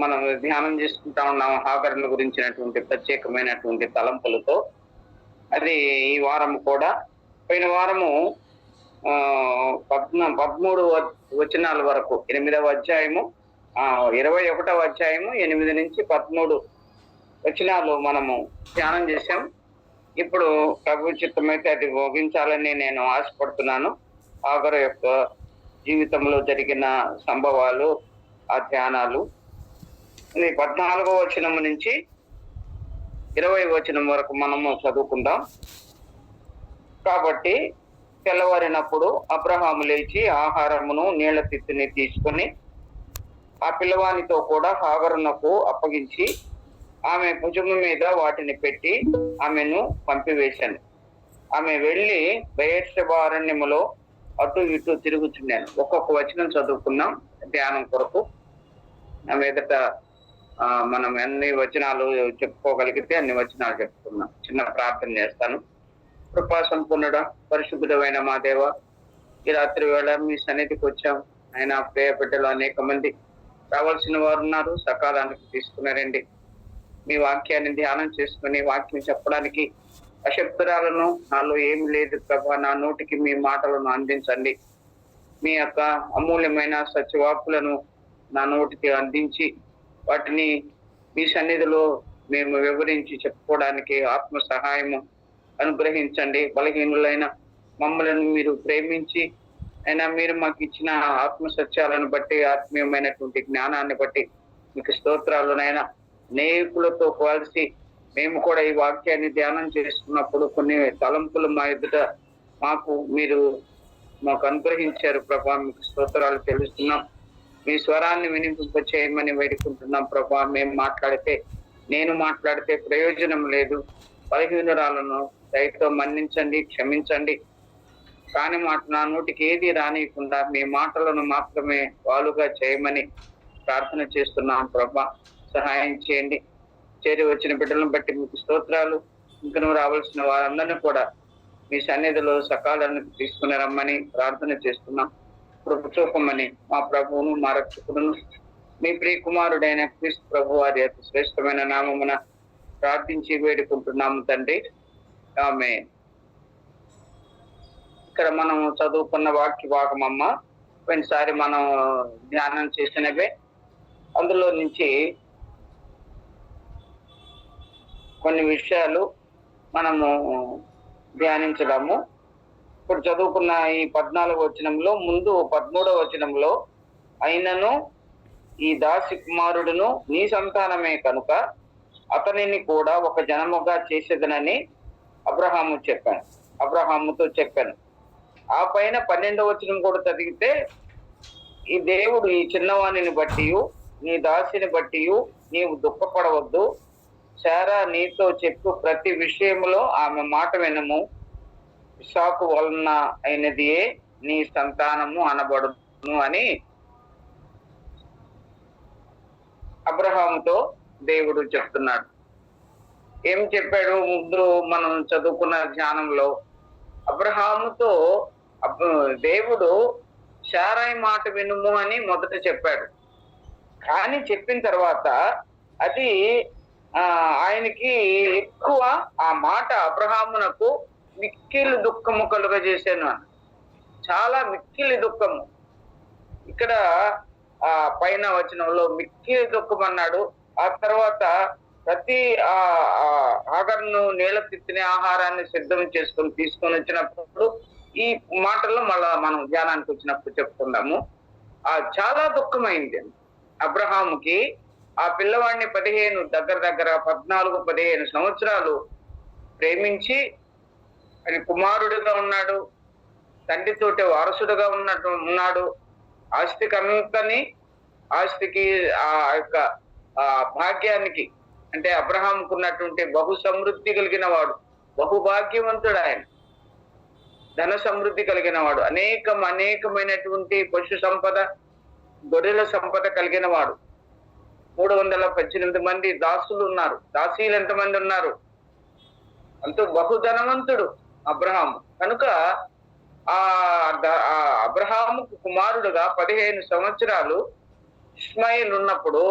మనం ధ్యానం చేసుకుంటా ఉన్నాం హాగరును గురించినటువంటి ప్రత్యేకమైనటువంటి తలంపులతో. అది ఈ వారం కూడా పోయిన వారము 13 వచనాల వరకు 8వ అధ్యాయము 21వ అధ్యాయము 8 నుంచి 13 వచనాలు మనము ధ్యానం చేశాం. ఇప్పుడు ప్రభు చిత్తమైతే అది ముగించాలని నేను ఆశపడుతున్నాను. హాగరు యొక్క జీవితంలో జరిగిన సంభవాలు, ఆ ధ్యానాలు 14వ వచనం నుంచి 20వ వచనం వరకు మనము చదువుకుందాం. కాబట్టి తెల్లవారినప్పుడు అబ్రహాము లేచి ఆహారమును నీళ్ల తిత్తిని తీసుకొని ఆ పిల్లవానితో కూడా హాగరునకు అప్పగించి ఆమె భుజము మీద వాటిని పెట్టి ఆమెను పంపివేశాను. ఆమె వెళ్లి బెయేర్షెబా అరణ్యములో అటు ఇటు తిరుగుతున్నాను. ఒక్కొక్క వచనం చదువుకున్నాం ధ్యానం కొరకు. నా మీదట మనం ఎన్ని వచనాలు చెప్పుకోగలిగితే అన్ని వచనాలు చెప్పుకున్నాం. చిన్న ప్రార్థన చేస్తాను. కృపా సంపూర్ణుడా, పరిశుద్ధుడమైన మా దేవ, ఈ రాత్రి వేళ మీ సన్నిధికి వచ్చాం. ఆయన ప్రియ బిడ్డలు అనేక మంది రావాల్సిన వారు ఉన్నారు. సకాలానికి తీసుకున్నారండి. మీ వాక్యాన్ని ధ్యానం చేసుకుని వాక్యం చెప్పడానికి అశక్తురాలను నాలో ఏమి లేదు ప్రభా, నా నోటికి మీ మాటలను అందించండి. మీ యొక్క అమూల్యమైన సత్యవాక్కులను నా నోటికి అందించి వాటిని మీ సన్నిధిలో మేము వివరించి చెప్పుకోవడానికి ఆత్మ సహాయము అనుగ్రహించండి. బలహీనులైన మమ్మల్ని మీరు ప్రేమించి అయినా మీరు మాకు ఇచ్చిన ఆత్మ సత్యాలను బట్టి, ఆత్మీయమైనటువంటి జ్ఞానాన్ని బట్టి మీకు స్తోత్రాలునైనా. అనేకులతో కలిసి మేము కూడా ఈ వాక్యాన్ని ధ్యానం చేసుకున్నప్పుడు కొన్ని తలంపులు మా ఎదుట మీరు మాకు అనుగ్రహించారు ప్రభా. మీకు స్తోత్రాలు తెలుస్తున్నాం. మీ స్వరాన్ని వినిపింప చేయమని వేడుకుంటున్నాం ప్రభా. నేను మాట్లాడితే ప్రయోజనం లేదు. బలహీనురాలను దయతో మన్నించండి, క్షమించండి. కాని మాట నా నోటికి ఏది రానియకుండా మీ మాటలను మాత్రమే వాలుగా చేయమని ప్రార్థన చేస్తున్నాం ప్రభా. సహాయం చేయండి. చేరి వచ్చిన బిడ్డలను బట్టి మీకు స్తోత్రాలు. ఇంకను రావాల్సిన వారందరినీ కూడా మీ సన్నిధిలో సకాలానికి తీసుకుని రమ్మని ప్రార్థన చేస్తున్నాం. కృప చూపమని మా ప్రభువును, మా రక్షకుడును, మీ ప్రియ కుమారుడైన క్రీస్తు ప్రభు వారి అతి శ్రేష్టమైన నామమున ప్రార్థించి వేడుకుంటున్నాము తండ్రి. ఆమేన్. ఇక్కడ మనం చదువుకున్న వాక్య భాగమమ్మ పోయినసారి మనం ధ్యానం చేసినవే. అందులో నుంచి కొన్ని విషయాలు మనము ధ్యానించడము. ఇప్పుడు చదువుకున్న ఈ 14వ వచనంలో, ముందు 13వ వచనంలో, అయినను ఈ దాసి కుమారుడును నీ సంతానమే కనుక అతనిని కూడా ఒక జనముగా చేసేదనని అబ్రహాముతో చెప్పాను. ఆ పైన 12వ వచనం కూడా చదివితే, ఈ దేవుడు ఈ చిన్నవాణిని బట్టి, నీ దాసిని బట్టి నీవు దుఃఖపడవద్దు. శారా నీతో చెప్పు ప్రతి విషయంలో ఆమె మాట వినము. ఇస్సాకు వలన అయినదియే నీ సంతానము అనబడును అని అబ్రహాముతో దేవుడు చెప్తున్నాడు. ఏం చెప్పాడు? ముందు మనం చదువుకున్న ధ్యానంలో అబ్రహాముతో దేవుడు శారాయి మాట వినుము అని మొదట చెప్పాడు. కానీ చెప్పిన తర్వాత అది ఆయనకి ఎక్కువ ఆ మాట అబ్రహామునకు మిక్కిలి దుఃఖము కలుగజేశాను. చాలా మిక్కిలి దుఃఖము. ఇక్కడ పైన వచనంలో మిక్కిలి దుఃఖం అన్నాడు. ఆ తర్వాత ప్రతి హాగరును నీళ్ళ తిత్తిన ఆహారాన్ని సిద్ధం చేసుకొని తీసుకొని వచ్చినప్పుడు ఈ మాటల్లో మళ్ళా మనం ధ్యానానికి వచ్చినప్పుడు చెప్పుకుందాము. చాలా దుఃఖమైంది అబ్రహాముకి. ఆ పిల్లవాడిని 14-15 సంవత్సరాలు ప్రేమించి ఆయన కుమారుడుగా ఉన్నాడు, తండ్రితోటి వారసుడుగా ఉన్నాడు. ఆస్తికి ఆ యొక్క భాగ్యానికి, అంటే అబ్రహాముకు ఉన్నటువంటి బహు సమృద్ధి కలిగిన వాడు, బహుభాగ్యవంతుడు. ఆయన ధన సమృద్ధి కలిగిన వాడు, అనేకమైనటువంటి పశు సంపద, గొర్రెల సంపద కలిగిన వాడు. 318 మంది దాసులు ఉన్నారు. దాసీలు ఎంతమంది ఉన్నారు? అంటూ బహుధనవంతుడు అబ్రహాము. కనుక అబ్రహాముకు కుమారుడుగా 15 సంవత్సరాలు ఇష్మాయిల్ ఉన్నప్పుడు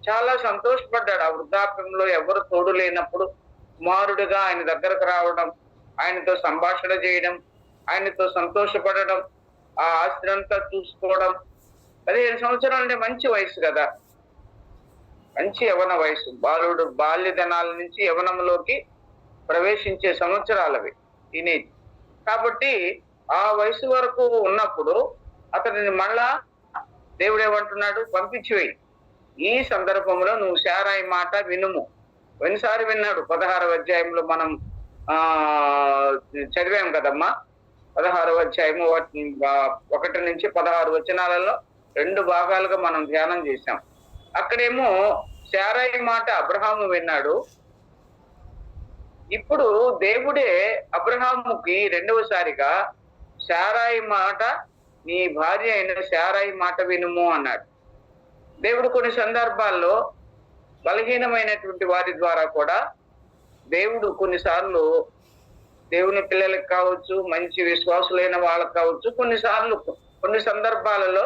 చాలా సంతోషపడ్డాడు. ఆ వృద్ధాప్యంలో ఎవరు తోడు లేనప్పుడు కుమారుడిగా ఆయన దగ్గరకు రావడం, ఆయనతో సంభాషణ చేయడం, ఆయనతో సంతోషపడడం, ఆ ఆస్తినంతా చూసుకోవడం. 15 సంవత్సరాలు అంటే మంచి వయసు కదా! మంచి యవ్వన వయసు. బాలుడు బాల్యదనాల నుంచి యవ్వనంలోకి ప్రవేశించే సంవత్సరాలవి, టీనేజ్. కాబట్టి ఆ వయసు వరకు ఉన్నప్పుడు అతనిని మళ్ళా దేవుడేమంటున్నాడు, పంపించివేయి. ఈ సందర్భంలో నువ్వు శారాయి మాట వినుము. పోయినసారి విన్నాడు 16వ అధ్యాయంలో మనం చదివాం కదమ్మా. 16వ అధ్యాయము 1 నుంచి 16 వచనాలలో 2 భాగాలుగా మనం ధ్యానం చేశాం. అక్కడేమో శారాయి మాట అబ్రహాము విన్నాడు. ఇప్పుడు దేవుడే అబ్రహాముకి రెండవసారిగా శారాయి మాట, నీ భార్య అయిన శారాయి మాట వినుము అన్నాడు. దేవుడు కొన్ని సందర్భాల్లో బలహీనమైనటువంటి వారి ద్వారా కూడా దేవుడు కొన్నిసార్లు దేవుని పిల్లలకు కావచ్చు, మంచి విశ్వాసులైన వాళ్ళకు కావచ్చు, కొన్ని సందర్భాలలో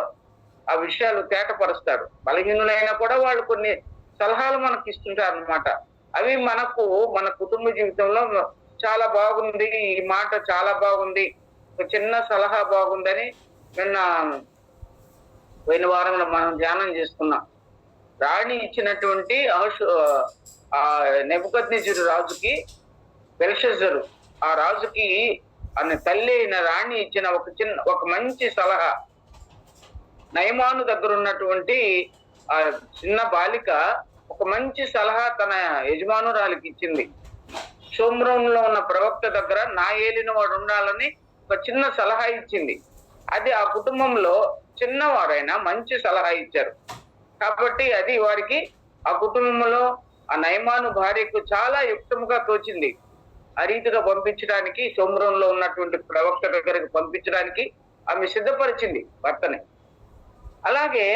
ఆ విషయాలు తేటపరుస్తాడు. బలహీనులైనా కూడా వాళ్ళు కొన్ని సలహాలు మనకి ఇస్తుంటారు అన్నమాట. అవి మన కుటుంబ జీవితంలో చాలా బాగుంది, ఈ మాట చాలా బాగుంది, ఒక చిన్న సలహా బాగుందని పోయిన వారంలో మనం ధ్యానం చేసుకున్నాం. రాణి ఇచ్చినటువంటి నెబుకద్నెజరు రాజుకి, బెల్షస్సరు ఆ రాజుకి అన్న తల్లి అయిన రాణి ఇచ్చిన ఒక మంచి సలహా. నయమాను దగ్గర ఉన్నటువంటి ఆ చిన్న బాలిక ఒక మంచి సలహా తన యజమానురాలికి ఇచ్చింది. షోమ్రోన్లో ఉన్న ప్రవక్త దగ్గర నా ఏలిన వాడు ఉండాలని ఒక చిన్న సలహా ఇచ్చింది. అది ఆ కుటుంబంలో చిన్నవారైనా మంచి సలహా ఇచ్చారు. కాబట్టి అది వారికి ఆ కుటుంబంలో ఆ నయమాను భార్యకు చాలా యుక్తముగా తోచింది. ఆ రీతిగా పంపించడానికి, షోమ్రోన్లో ఉన్నటువంటి ప్రవక్త దగ్గరికి పంపించడానికి ఆమె సిద్ధపరిచింది భర్తని. అలాగే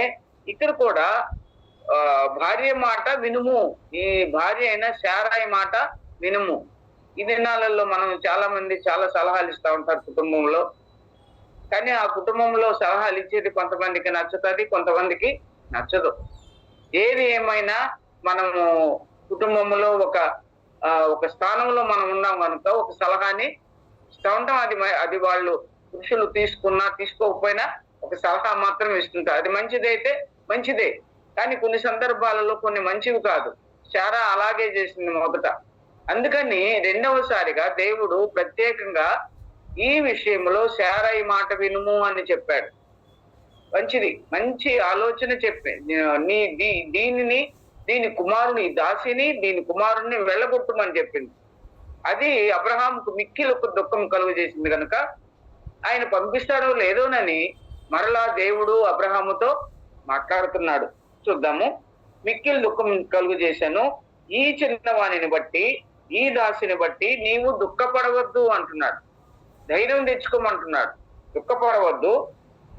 ఇక్కడ కూడా భార్య మాట వినుము, ఈ భార్య అయిన శారాయి మాట వినుము. ఈ దినాలలో మనం చాలా మంది చాలా సలహాలు ఇస్తా ఉంటారు కుటుంబంలో. కానీ ఆ కుటుంబంలో సలహాలు ఇచ్చేది కొంతమందికి నచ్చుతుంది, కొంతమందికి నచ్చదు. ఏది ఏమైనా మనము కుటుంబంలో ఒక స్థానంలో మనం ఉన్నాం కనుక ఒక సలహాని ఇస్తా ఉంటాం. అది వాళ్ళు పురుషులు తీసుకున్నా తీసుకోకపోయినా ఒక సలహా మాత్రం ఇస్తుంటారు. అది మంచిదైతే మంచిదే, కానీ కొన్ని సందర్భాలలో కొన్ని మంచివి కాదు. శారా అలాగే చేసింది మొదట. అందుకని రెండవసారిగా దేవుడు ప్రత్యేకంగా ఈ విషయంలో శారాయి మాట వినుము అని చెప్పాడు. మంచిది, మంచి ఆలోచన దీని కుమారుని దాసిని, దీని కుమారుణ్ణి వెళ్ళగొట్టుమని చెప్పింది. అది అబ్రహాముకు మిక్కిలకు దుఃఖం కలుగు చేసింది కనుక ఆయన పంపిస్తాడో లేదోనని మరలా దేవుడు అబ్రహాముతో మాట్లాడుతున్నాడు. చూద్దాము. మిక్కిలి దుఃఖం కలుగు చేశాను, ఈ చిన్నవాణిని బట్టి, ఈ దాసిని బట్టి నీవు దుఃఖపడవద్దు అంటున్నాడు. ధైర్యం తెచ్చుకోమంటున్నాడు. దుఃఖపడవద్దు,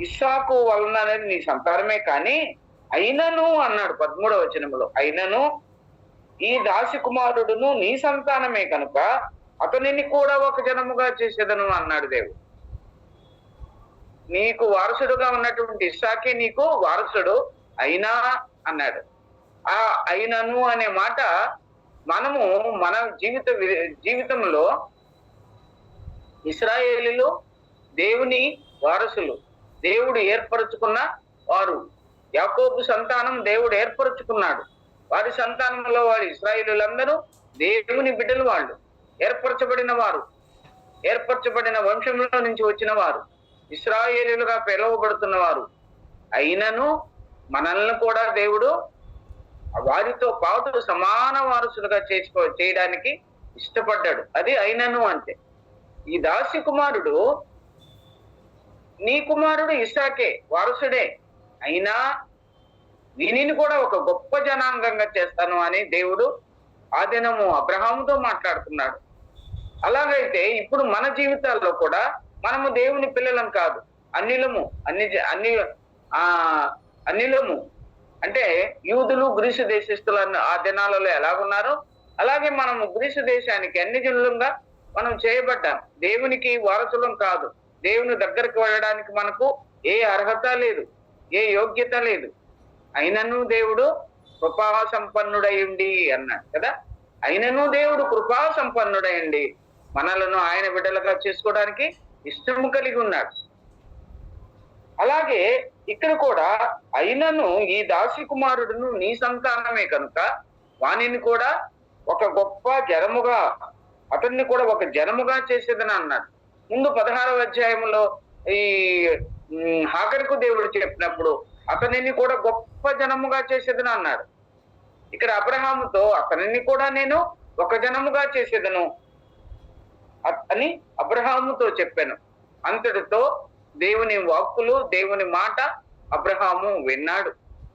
ఇస్సాకు వలన అనేది నీ సంతానమే, కానీ అయినను అన్నాడు 13వ వచనంలో, అయినను ఈ దాసి కుమారుడును నీ సంతానమే కనుక అతనిని కూడా ఒక జనముగా చేసేదను అన్నాడు దేవుడు. నీకు వారసుడుగా ఉన్నటువంటి ఇస్సాకే నీకు వారసుడు అయినా అన్నాడు. ఆ అయినను అనే మాట మనము మన జీవితంలో ఇశ్రాయేలీయులు దేవుని వారసులు, దేవుడు ఏర్పరచుకున్న వారు. యాకోబు సంతానం దేవుడు ఏర్పరచుకున్నాడు. వారి సంతానంలో వారి ఇశ్రాయేలీయులందరూ దేవుని బిడ్డలు, వాళ్ళు ఏర్పరచబడిన వారు, ఏర్పరచబడిన వంశంలో నుంచి వచ్చిన వారు, ఇశ్రాయేలీయులుగా పిలువబడుతున్న వారు. అయినను మనల్ని కూడా దేవుడు వారితో పాటు సమాన వారసులుగా చేయడానికి ఇష్టపడ్డాడు. అది అయినను అంటే. ఈ దాసి కుమారుడు, నీ కుమారుడు ఇస్సాకే వారసుడే, అయినా దీనిని కూడా ఒక గొప్ప జనాంగంగా చేస్తాను అని దేవుడు ఆ దినము అబ్రహాముతో మాట్లాడుతున్నాడు. అలాగైతే ఇప్పుడు మన జీవితాల్లో కూడా మనము దేవుని పిల్లలం కాదు, అన్నిలము అంటే యూదులు గ్రీసు దేశస్తులు ఆ దినాలలో ఎలాగున్నారో అలాగే మనము గ్రీసు దేశానికి అన్ని జనులంగా మనం చేయబడ్డాం. దేవునికి వారసులం కాదు. దేవుని దగ్గరకు వెళ్ళడానికి మనకు ఏ అర్హత లేదు, ఏ యోగ్యత లేదు. అయినను దేవుడు కృపా సంపన్నుడై ఉండి అన్నాడు కదా. అయినను దేవుడు కృపా సంపన్నుడై ఉండి మనలను ఆయన బిడ్డలుగా చేసుకోవడానికి ఇష్టము కలిగి ఉన్నాడు. అలాగే ఇక్కడ కూడా అయినను ఈ దాసి కుమారుడును నీ సంతానమే కనుక వానిని కూడా ఒక గొప్ప జనముగా, అతన్ని కూడా ఒక జనముగా చేసేదని అన్నాడు. ముందు 16వ అధ్యాయంలో ఈ హాగరుకు దేవుడు చెప్పినప్పుడు అతనిని కూడా గొప్ప జనముగా చేసేదని అన్నాడు. ఇక్కడ అబ్రహాముతో అతనిని కూడా నేను ఒక జనముగా చేసేదను అని అబ్రహాముతో చెప్పాను. అంతటితో దేవుని వాక్కులు, దేవుని మాట అబ్రహాము విన్నాడు.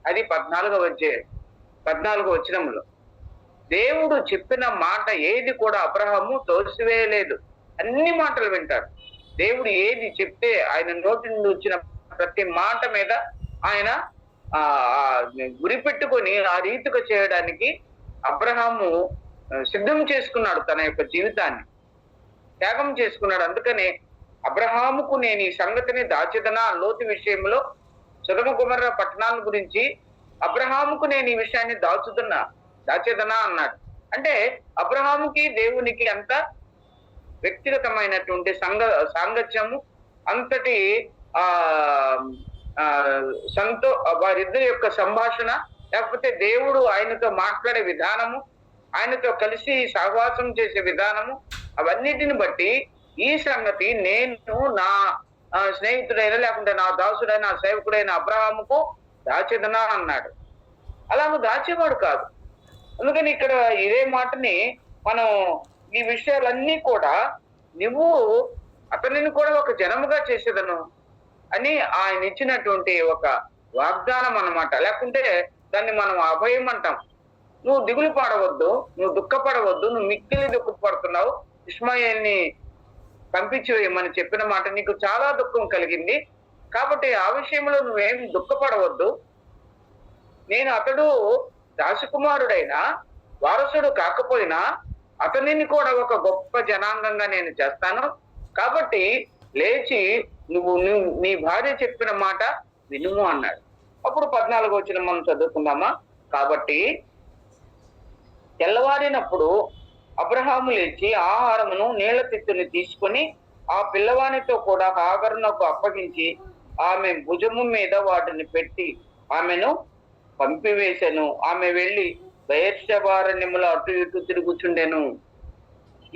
అది 14వ వచనంలో దేవుడు చెప్పిన మాట ఏది కూడా అబ్రహాము తోసివేయలేదు. అన్ని మాటలు వింటాడు. దేవుడు ఏది చెప్తే ఆయన నోటి నుండి వచ్చిన ప్రతి మాట మీద ఆయన గురి పెట్టుకొని ఆ రీతిగా చేయడానికి అబ్రహాము సిద్ధం చేసుకున్నాడు. తన యొక్క జీవితాన్ని త్యాగం చేసుకున్నాడు. అందుకనే అబ్రహాముకు నేను ఈ సంగతిని దాచెదనా, లోతు విషయంలో సొదొమ గొమొర్రా పట్టణాల గురించి అబ్రహాముకు నేను ఈ విషయాన్ని దాచెదనా అన్నాడు. అంటే అబ్రహాముకి దేవునికి అంత వ్యక్తిగతమైనటువంటి సాంగత్యము, అంతటి వారిద్దరి యొక్క సంభాషణ, లేకపోతే దేవుడు ఆయనతో మాట్లాడే విధానము, ఆయనతో కలిసి సహవాసం చేసే విధానము, అవన్నిటిని బట్టి ఈ సంగతి నేను నా స్నేహితుడైన, లేకుంటే నా దాసుడైన, నా సేవకుడైన అబ్రహాముకు దాచెదనా అన్నాడు. అలాగ దాచేవాడు కాదు. అందుకని ఇక్కడ ఇదే మాటని మనం ఈ విషయాలన్నీ కూడా నువ్వు అతనిని కూడా ఒక జనముగా చేసేదను అని ఆయన ఇచ్చినటువంటి ఒక వాగ్దానం అన్నమాట. లేకుంటే దాన్ని మనం అభయం అంటాం. నువ్వు దిగులు పడవద్దు, నువ్వు దుఃఖపడవద్దు, నువ్వు మిక్కిలి దుఃఖపడుతున్నావు, ఇష్మాయేల్ని పంపించి వేయమని చెప్పిన మాట నీకు చాలా దుఃఖం కలిగింది, కాబట్టి ఆ విషయంలో నువ్వేం దుఃఖపడవద్దు. నేను అతడు దాసకుమారుడైనా వారసుడు కాకపోయినా అతనిని కూడా ఒక గొప్ప జనాంగంగా నేను చేస్తాను, కాబట్టి లేచి నువ్వు నీ భార్య చెప్పిన మాట వినుము అన్నాడు. అప్పుడు 14వ వచనం మనం చదువుకుందామా. కాబట్టి తెల్లవారినప్పుడు అబ్రహాము లేచి ఆహారమును, నీళ్ల తిత్తుని తీసుకొని ఆ పిల్లవానితో కూడా హాగరునకు అప్పగించి ఆమె భుజము మీద వాటిని పెట్టి ఆమెను పంపివేశాను. ఆమె వెళ్లి బెయేర్షెబారణ్యములో అటు ఇటు తిరుగుచుండెను.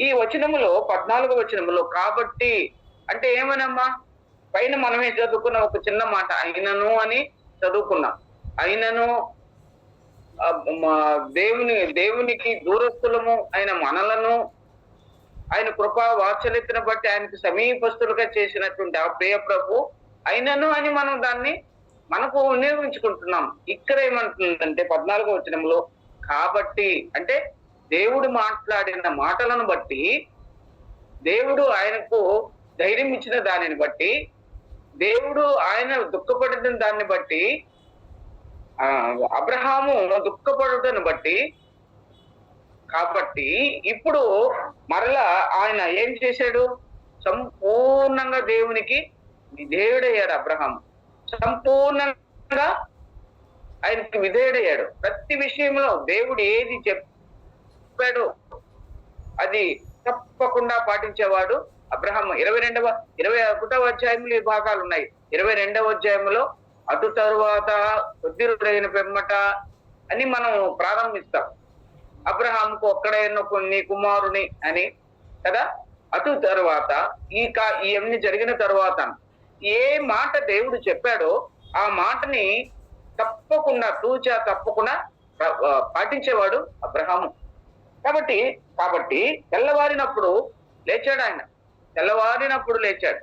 ఈ వచనములో 14వ వచనములో కాబట్టి అంటే ఏమనమ్మా, పైన మనమే చదువుకున్న ఒక చిన్న మాట అయినను అని చదువుకున్నాం. అయినను దేవునికి దూరస్తులము అయిన మనలను ఆయన కృపా వాత్సల్యతను బట్టి ఆయనకు సమీపస్తులుగా చేసినటువంటి ఆ ప్రియ ప్రభు అయినను అని మనం దాన్ని మనకు వినియోగించుకుంటున్నాం. ఇక్కడ ఏమంటుందంటే 14వ వచనంలో కాబట్టి అంటే దేవుడు మాట్లాడిన మాటలను బట్టి, దేవుడు ఆయనకు ధైర్యం ఇచ్చిన దానిని బట్టి, దేవుడు ఆయన దుఃఖపడిన దాన్ని బట్టి, అబ్రహాము దుఃఖపడుటను బట్టి, కాబట్టి ఇప్పుడు మరలా ఆయన ఏం చేశాడు, సంపూర్ణంగా దేవునికి విధేయుడయ్యాడు. అబ్రహాము సంపూర్ణంగా ఆయనకి విధేయుడయ్యాడు. ప్రతి విషయంలో దేవుడు ఏది చెప్పాడు అది తప్పకుండా పాటించేవాడు అబ్రహాము. 21వ అధ్యాయంలో ఈ భాగాలు ఉన్నాయి. 22వ అధ్యాయంలో అటు తరువాత కొద్ది రోజులైన పిమ్మట అని మనం ప్రారంభిస్తాం. అబ్రహాముకు ఒక్కడైన నీ కుమారుని అని కదా. అటు తరువాత ఇవన్నీ జరిగిన తరువాత ఏ మాట దేవుడు చెప్పాడో ఆ మాటని తప్పకుండా తూచా తప్పకుండా పాటించేవాడు అబ్రహాము. కాబట్టి తెల్లవారినప్పుడు లేచాడు. ఆయన తెల్లవారినప్పుడు లేచాడు.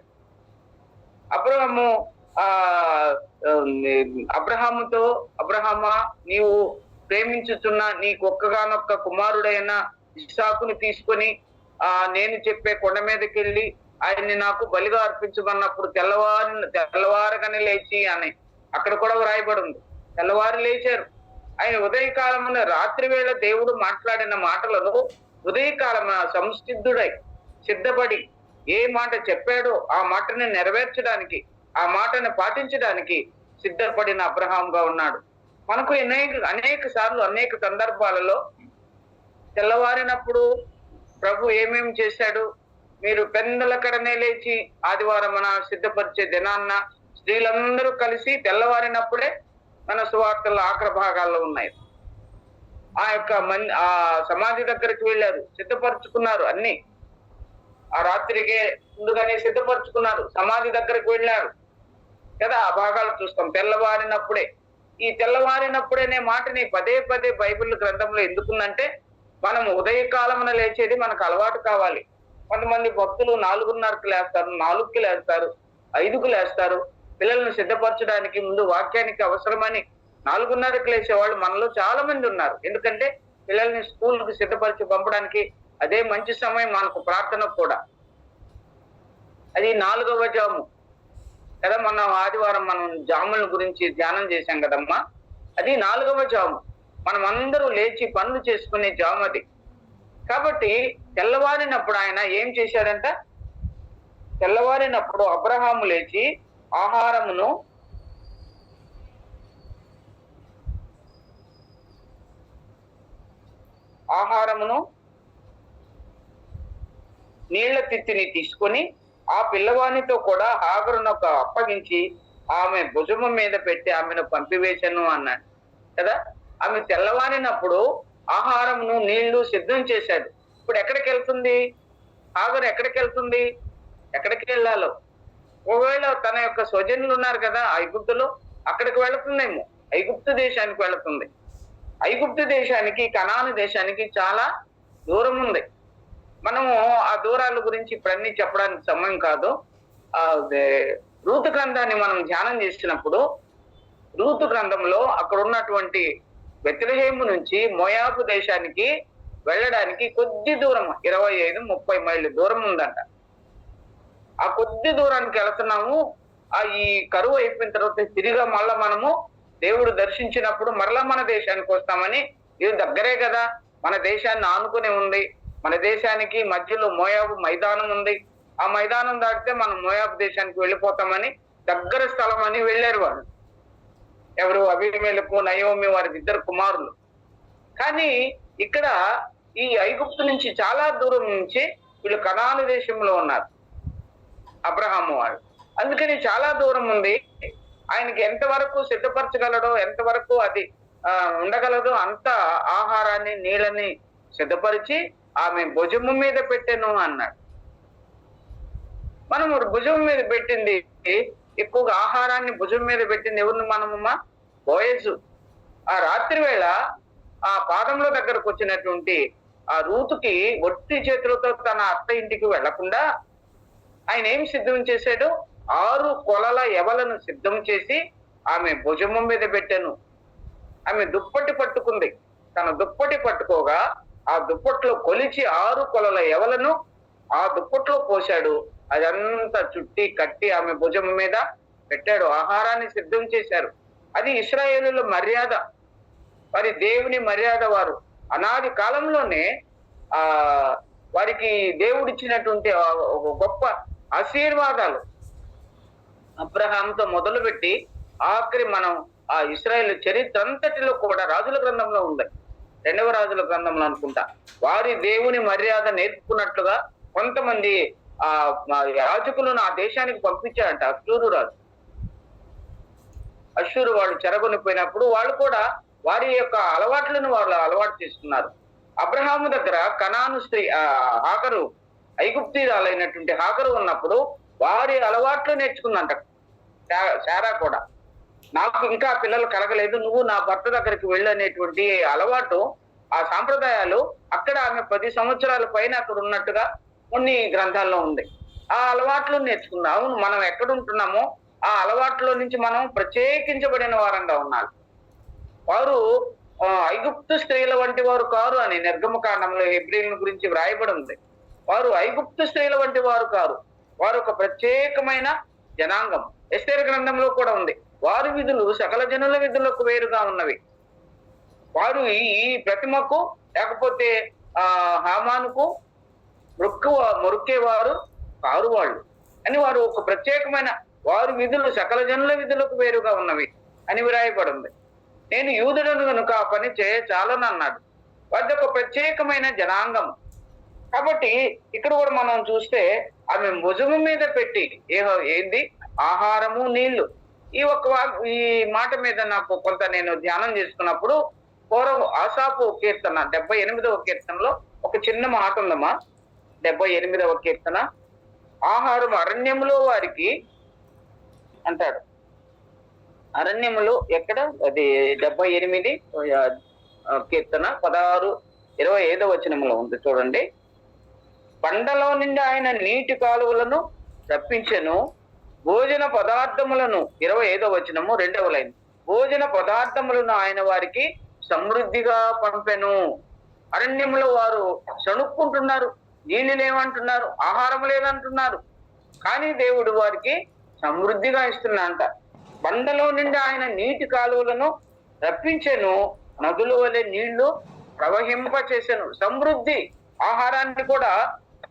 అబ్రహాముతో అబ్రహామా, నీవు ప్రేమించుతున్న నీకు ఒక్కగానొక్క కుమారుడైన ఇస్సాకుని తీసుకొని నేను చెప్పే కొండ మీదకి వెళ్ళి ఆయన్ని నాకు బలిగా అర్పించమన్నప్పుడు తెల్లవారగానే లేచి అని అక్కడ కూడా వ్రాయబడి ఉంది. తెల్లవారు లేచారు. ఆయన ఉదయకాలమున రాత్రి వేళ దేవుడు మాట్లాడిన మాటలను ఉదయకాలమున సంసిద్ధుడై సిద్ధపడి ఏ మాట చెప్పాడో ఆ మాటని నెరవేర్చడానికి, ఆ మాటను పాటించడానికి సిద్ధపడిన అబ్రహాంగా ఉన్నాడు. మనకు అనేక సార్లు అనేక సందర్భాలలో తెల్లవారినప్పుడు ప్రభు ఏమేమి చేశాడు, మీరు పెందల కడనే లేచి ఆదివారం సిద్ధపరిచే దినాన్న స్త్రీలందరూ కలిసి తెల్లవారినప్పుడే మన సువార్తల ఆఖరి భాగాల్లో ఉన్నాయి. ఆ సమాధి దగ్గరికి వెళ్ళారు, సిద్ధపరచుకున్నారు అన్ని. ఆ రాత్రికే ముందుగానే సిద్ధపరచుకున్నారు, సమాధి దగ్గరికి వెళ్ళారు కదా. ఆ భాగాలు చూస్తాం. తెల్లవారినప్పుడే, ఈ తెల్లవారినప్పుడేనే మాటని పదే పదే బైబిల్ గ్రంథంలో ఎందుకుందంటే, మనం ఉదయకాలమున లేచేది మనకు అలవాటు కావాలి. కొంతమంది భక్తులు 4:30కి లేస్తారు, 4కి లేస్తారు, 5కు లేస్తారు. పిల్లల్ని సిద్ధపరచడానికి ముందు వాక్యానికి అవసరమని 4:30కి లేచేవాళ్ళు మనలో చాలా మంది ఉన్నారు. ఎందుకంటే పిల్లల్ని స్కూల్కి సిద్ధపరిచి పంపడానికి అదే మంచి సమయం మనకు ప్రార్థనకు కూడా. అది 4వ జాము కదా. మన ఆదివారం మనం జాముల గురించి ధ్యానం చేశాం కదమ్మా. అది 4వ జాము. మనం అందరూ లేచి పనులు చేసుకునే జాము అది. కాబట్టి తెల్లవారినప్పుడు ఆయన ఏం చేశాడంట, తెల్లవారినప్పుడు అబ్రహాము లేచి ఆహారమును నీళ్ల తిత్తిని తీసుకొని ఆ పిల్లవానితో కూడా హాగరునకు అప్పగించి ఆమె భుజము మీద పెట్టి ఆమెను పంపివేశను అన్నాడు కదా. ఆమె తెల్లవారినప్పుడు ఆహారమును నీళ్లు సిద్ధం చేశాడు. ఇప్పుడు ఎక్కడికి వెళ్తుంది హాగరు? ఎక్కడికి వెళ్తుంది? ఎక్కడికి వెళ్ళాలో? ఒకవేళ తన యొక్క స్వజనులు ఉన్నారు కదా ఐగుప్తులో, అక్కడికి వెళుతుందేమో. ఐగుప్తు దేశానికి వెళుతుంది. ఐగుప్తు దేశానికి, కనాను దేశానికి చాలా దూరం ఉంది. మనము ఆ దూరాల గురించి ఇప్పుడన్నీ చెప్పడానికి సమయం కాదు. రూతు గ్రంథాన్ని మనం ధ్యానం చేసినప్పుడు, రూతు గ్రంథంలో అక్కడ ఉన్నటువంటి బెత్లెహేము నుంచి మోయాబు దేశానికి వెళ్ళడానికి కొద్ది దూరం, 25-30 మైళ్ళు దూరం ఉందంట. ఆ కొద్ది దూరానికి వెళుతున్నాము. ఈ కరువు అయిపోయిన తర్వాత తిరిగా మళ్ళా మనము దేవుడు దర్శించినప్పుడు మరలా మన దేశానికి వస్తామని. ఇది దగ్గరే కదా, మన దేశాన్ని ఆనుకుని ఉంది. మన దేశానికి మధ్యలో మోయాబు మైదానం ఉంది. ఆ మైదానం దాటితే మనం మోయాబు దేశానికి వెళ్ళిపోతామని, దగ్గర స్థలం అని వెళ్ళారు వాళ్ళు. ఎవరు? అబీమెలెకు, నయోమి, వారికి 2 కుమారులు. కానీ ఇక్కడ ఈ ఐగుప్తు నుంచి చాలా దూరం నుంచి వీళ్ళు కనాను దేశంలో ఉన్నారు, అబ్రహాము వాళ్ళు. అందుకని చాలా దూరం ఉంది. ఆయనకి ఎంతవరకు సిద్ధపరచగలడో, ఎంతవరకు అది ఉండగలదో అంత ఆహారాన్ని నీళ్ళని సిద్ధపరిచి ఆమె భుజము మీద పెట్టెను అన్నాడు. మనము భుజం మీద పెట్టింది, ఎక్కువగా ఆహారాన్ని భుజం మీద పెట్టింది ఎవరిని? మనమమ్మా బోయజు. ఆ రాత్రి వేళ ఆ పాదంలో దగ్గరకు వచ్చినటువంటి ఆ రూతుకి ఒట్టి చేతులతో తన అత్త ఇంటికి వెళ్లకుండా ఆయన ఏం సిద్ధం చేశాడు? 6 కొలల ఎవలను సిద్ధం చేసి ఆమె భుజము మీద పెట్టాను. ఆమె దుప్పటి పట్టుకుంది. తన దుప్పటి పట్టుకోగా ఆ దుప్పట్లో కొలిచి 6 కొలల ఎవలను ఆ దుప్పట్లో పోశాడు. అదంతా చుట్టి కట్టి ఆమె భుజము మీద పెట్టాడు. ఆహారాన్ని సిద్ధం చేశారు. అది ఇశ్రాయేలుల మర్యాద, వారి దేవుని మర్యాద. వారు అనాది కాలంలోనే వారికి దేవుడిచ్చినటువంటి ఒక గొప్ప ఆశీర్వాదాలు. అబ్రహాంతో మొదలుపెట్టి ఆఖరి మనం ఆ ఇశ్రాయేలు చరిత్ర అంతటిలో కూడా రాజుల గ్రంథంలో ఉంది, 2వ రాజుల గ్రంథంలో అనుకుంటా. వారి దేవుని మర్యాద నేర్చుకున్నట్లుగా కొంతమంది యాజకులను ఆ దేశానికి పంపించారంట. అశ్షూరు రాజు, అశ్షూరు వాళ్ళు చెరగొనిపోయినప్పుడు వాళ్ళు కూడా వారి యొక్క అలవాట్లను వాళ్ళు అలవాటు చేసుకున్నారు. అబ్రహాము దగ్గర కనాను స్త్రీ హాగరు, ఐగుప్తీయురాలైనటువంటి హాగరు ఉన్నప్పుడు వారి అలవాట్లు నేర్చుకుందంట శారా కూడా. నాకు ఇంకా పిల్లలు కలగలేదు, నువ్వు నా భర్త దగ్గరికి వెళ్ళు అనేటువంటి అలవాటు, ఆ సాంప్రదాయాలు అక్కడ ఆమె 10 సంవత్సరాల పైన అక్కడ ఉన్నట్టుగా కొన్ని గ్రంథాల్లో ఉంది. ఆ అలవాట్లు నేర్చుకుందాం. అవును, మనం ఎక్కడ ఉంటున్నామో ఆ అలవాట్లో నుంచి మనం ప్రత్యేకించబడిన వారంగా ఉండాలి. వారు ఐగుప్తు స్త్రీల వంటి వారు కారు అని నిర్గమకాండంలో హెబ్రీల గురించి వ్రాయబడి ఉంది. వారు ఐగుప్తు స్త్రీల వంటి వారు కారు, వారు ఒక ప్రత్యేకమైన జనాంగం. ఎస్తేరు గ్రంథంలో కూడా ఉంది, వారి విధులు సకల జనుల విధులకు వేరుగా ఉన్నవి. వారు ఈ ప్రతిమకు లేకపోతే హామానుకు మొరుక్కేవారు కారు వాళ్ళు అని, వారు ఒక ప్రత్యేకమైన వారి విధులు సకల జనుల విధులకు వేరుగా ఉన్నవి అని వ్రాయబడింది. నేను యూదుడను కనుక ఆ పని చాలని అన్నాడు. వారి ఒక ప్రత్యేకమైన జనాంగం. కాబట్టి ఇక్కడ కూడా మనం చూస్తే ఆమె భుజము మీద పెట్టి ఏంది ఆహారము నీళ్లు. ఈ మాట మీద నాకు కొంత నేను ధ్యానం చేసుకున్నప్పుడు పూర్వం ఆసాపు కీర్తన 78వ కీర్తనలో ఒక చిన్న మాట ఉందమ్మా. 78వ కీర్తన, ఆహారం అరణ్యములో వారికి అంటాడు. అరణ్యములు ఎక్కడ? అది 78 కీర్తన 16, 25వ వచనంలో ఉంది చూడండి. బండలో నుండి ఆయన నీటి కాలువలను రప్పించెను, భోజన పదార్థములను 25వ వచనము 2వ లైన్. భోజన పదార్థములను ఆయన వారికి సమృద్ధిగా పంపెను. అరణ్యములో వారు సణుక్కుంటున్నారు, నీళ్లు లేవంటున్నారు, ఆహారం లేదంటున్నారు. కానీ దేవుడు వారికి సమృద్ధిగా ఇస్తున్నంట. బండలో నుండి ఆయన నీటి కాలువలను రప్పించెను, నదుల వలె నీళ్లు ప్రవహింపచేసెను. సమృద్ధి ఆహారాన్ని కూడా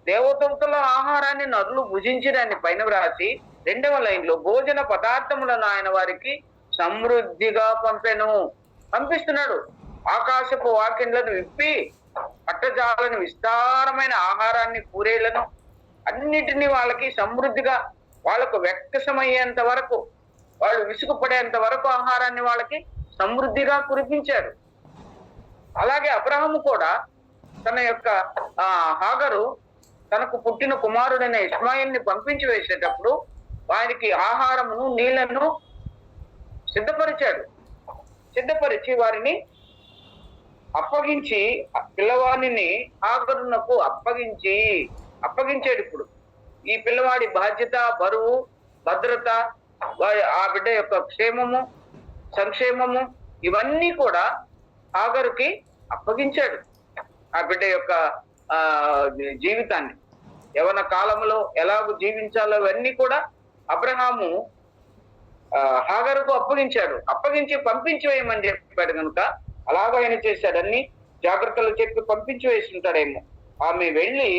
దేవదూతల ఆహారాన్ని నదులు భుజించడాన్ని పైన వ్రాసి 2వ లైన్లో భోజన పదార్థములను ఆయన వారికి సమృద్ధిగా పంపిస్తున్నాడు. ఆకాశపు వాకిండ్లను విప్పి పట్టజాలను విస్తారమైన ఆహారాన్ని, కూరేళ్లను అన్నిటినీ వాళ్ళకి సమృద్ధిగా, వాళ్ళకు వ్యక్తమయ్యేంత వరకు, వాళ్ళు విసుగుపడేంత వరకు ఆహారాన్ని వాళ్ళకి సమృద్ధిగా కురిపించాడు. అలాగే అబ్రహాము కూడా తన యొక్క హాగరు తనకు పుట్టిన కుమారుడైన ఇస్మాయిల్ని పంపించి వేసేటప్పుడు వారికి ఆహారమును నీళ్లను సిద్ధపరిచి వారిని అప్పగించి, పిల్లవాడిని హాగరునకు అప్పగించాడు. ఇప్పుడు ఈ పిల్లవాడి బాధ్యత, బరువు, భద్రత, ఆ బిడ్డ యొక్క క్షేమము, సంక్షేమము ఇవన్నీ కూడా హాగరుకి అప్పగించాడు. ఆ బిడ్డ యొక్క జీవితాన్ని, యవన కాలంలో ఎలాగో జీవించాలో ఇవన్నీ కూడా అబ్రహాము హాగరుకు అప్పగించి పంపించి వేయమని చెప్పాడు కనుక అలాగ ఆయన చేశాడు. అన్ని జాగ్రత్తలు చెప్పి పంపించి వేసి ఉంటాడేమో. ఆమె వెళ్ళి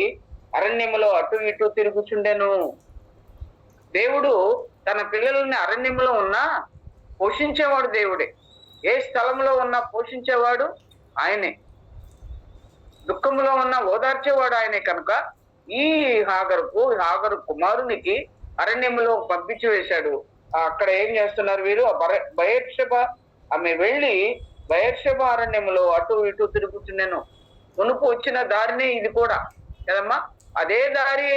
అరణ్యములో అటు ఇటు తిరుగుచుండెను. దేవుడు తన పిల్లల్ని అరణ్యంలో ఉన్నా పోషించేవాడు దేవుడే. ఏ స్థలంలో ఉన్నా పోషించేవాడు ఆయనే, దుఃఖంలో ఉన్న ఓదార్చేవాడు ఆయనే. కనుక ఈ హాగరు కుమారునికి అరణ్యంలో పంపించి వేశాడు. అక్కడ ఏం చేస్తున్నారు వీరు? బయర్షెబ ఆమె వెళ్ళి బయర్షెబ అరణ్యంలో అటు ఇటు తిరుగుతున్నాను. మునుపు వచ్చిన దారినే ఇది కూడా కదమ్మా. అదే దారి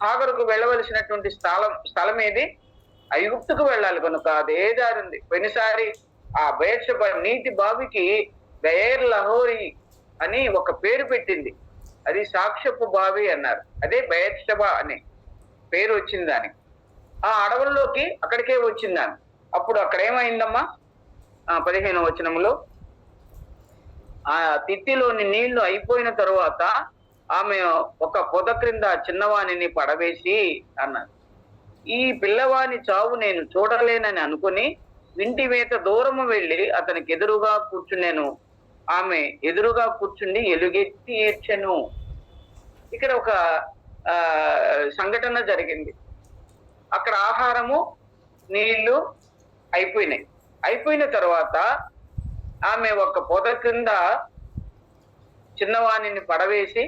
హాగరుకు వెళ్ళవలసినటువంటి స్థలం ఏది? ఐగుప్తుకు వెళ్ళాలి కనుక అదే దారి ఉంది. పోయినసారి ఆ బయర్షెబ నీటి బావికి బెయర్ లహోరి అని ఒక పేరు పెట్టింది. అది సాక్ష్యపు బావి అన్నారు. అదే బయర్షెబ అనే పేరు వచ్చింది దానికి. ఆ అడవుల్లోకి అక్కడికే వచ్చిందాన్ని. అప్పుడు అక్కడ ఏమైందమ్మా? 15వ వచనంలో ఆ తిత్తిలోని నీళ్లు అయిపోయిన తరువాత ఆమె ఒక పొద క్రింద చిన్నవాణిని పడవేసి అన్నారు. ఈ పిల్లవాని చావు నేను చూడలేనని అనుకుని ఇంటి వేత దూరము వెళ్ళి అతనికి ఎదురుగా కూర్చున్నాను. ఆమె ఎదురుగా కూర్చుండి ఎలుగెత్తి ఏడ్చెను. ఇక్కడ ఒక సంఘటన జరిగింది. అక్కడ ఆహారము, నీళ్లు అయిపోయిన తర్వాత ఆమె ఒక పొద క్రింద చిన్నవాణిని పడవేసి,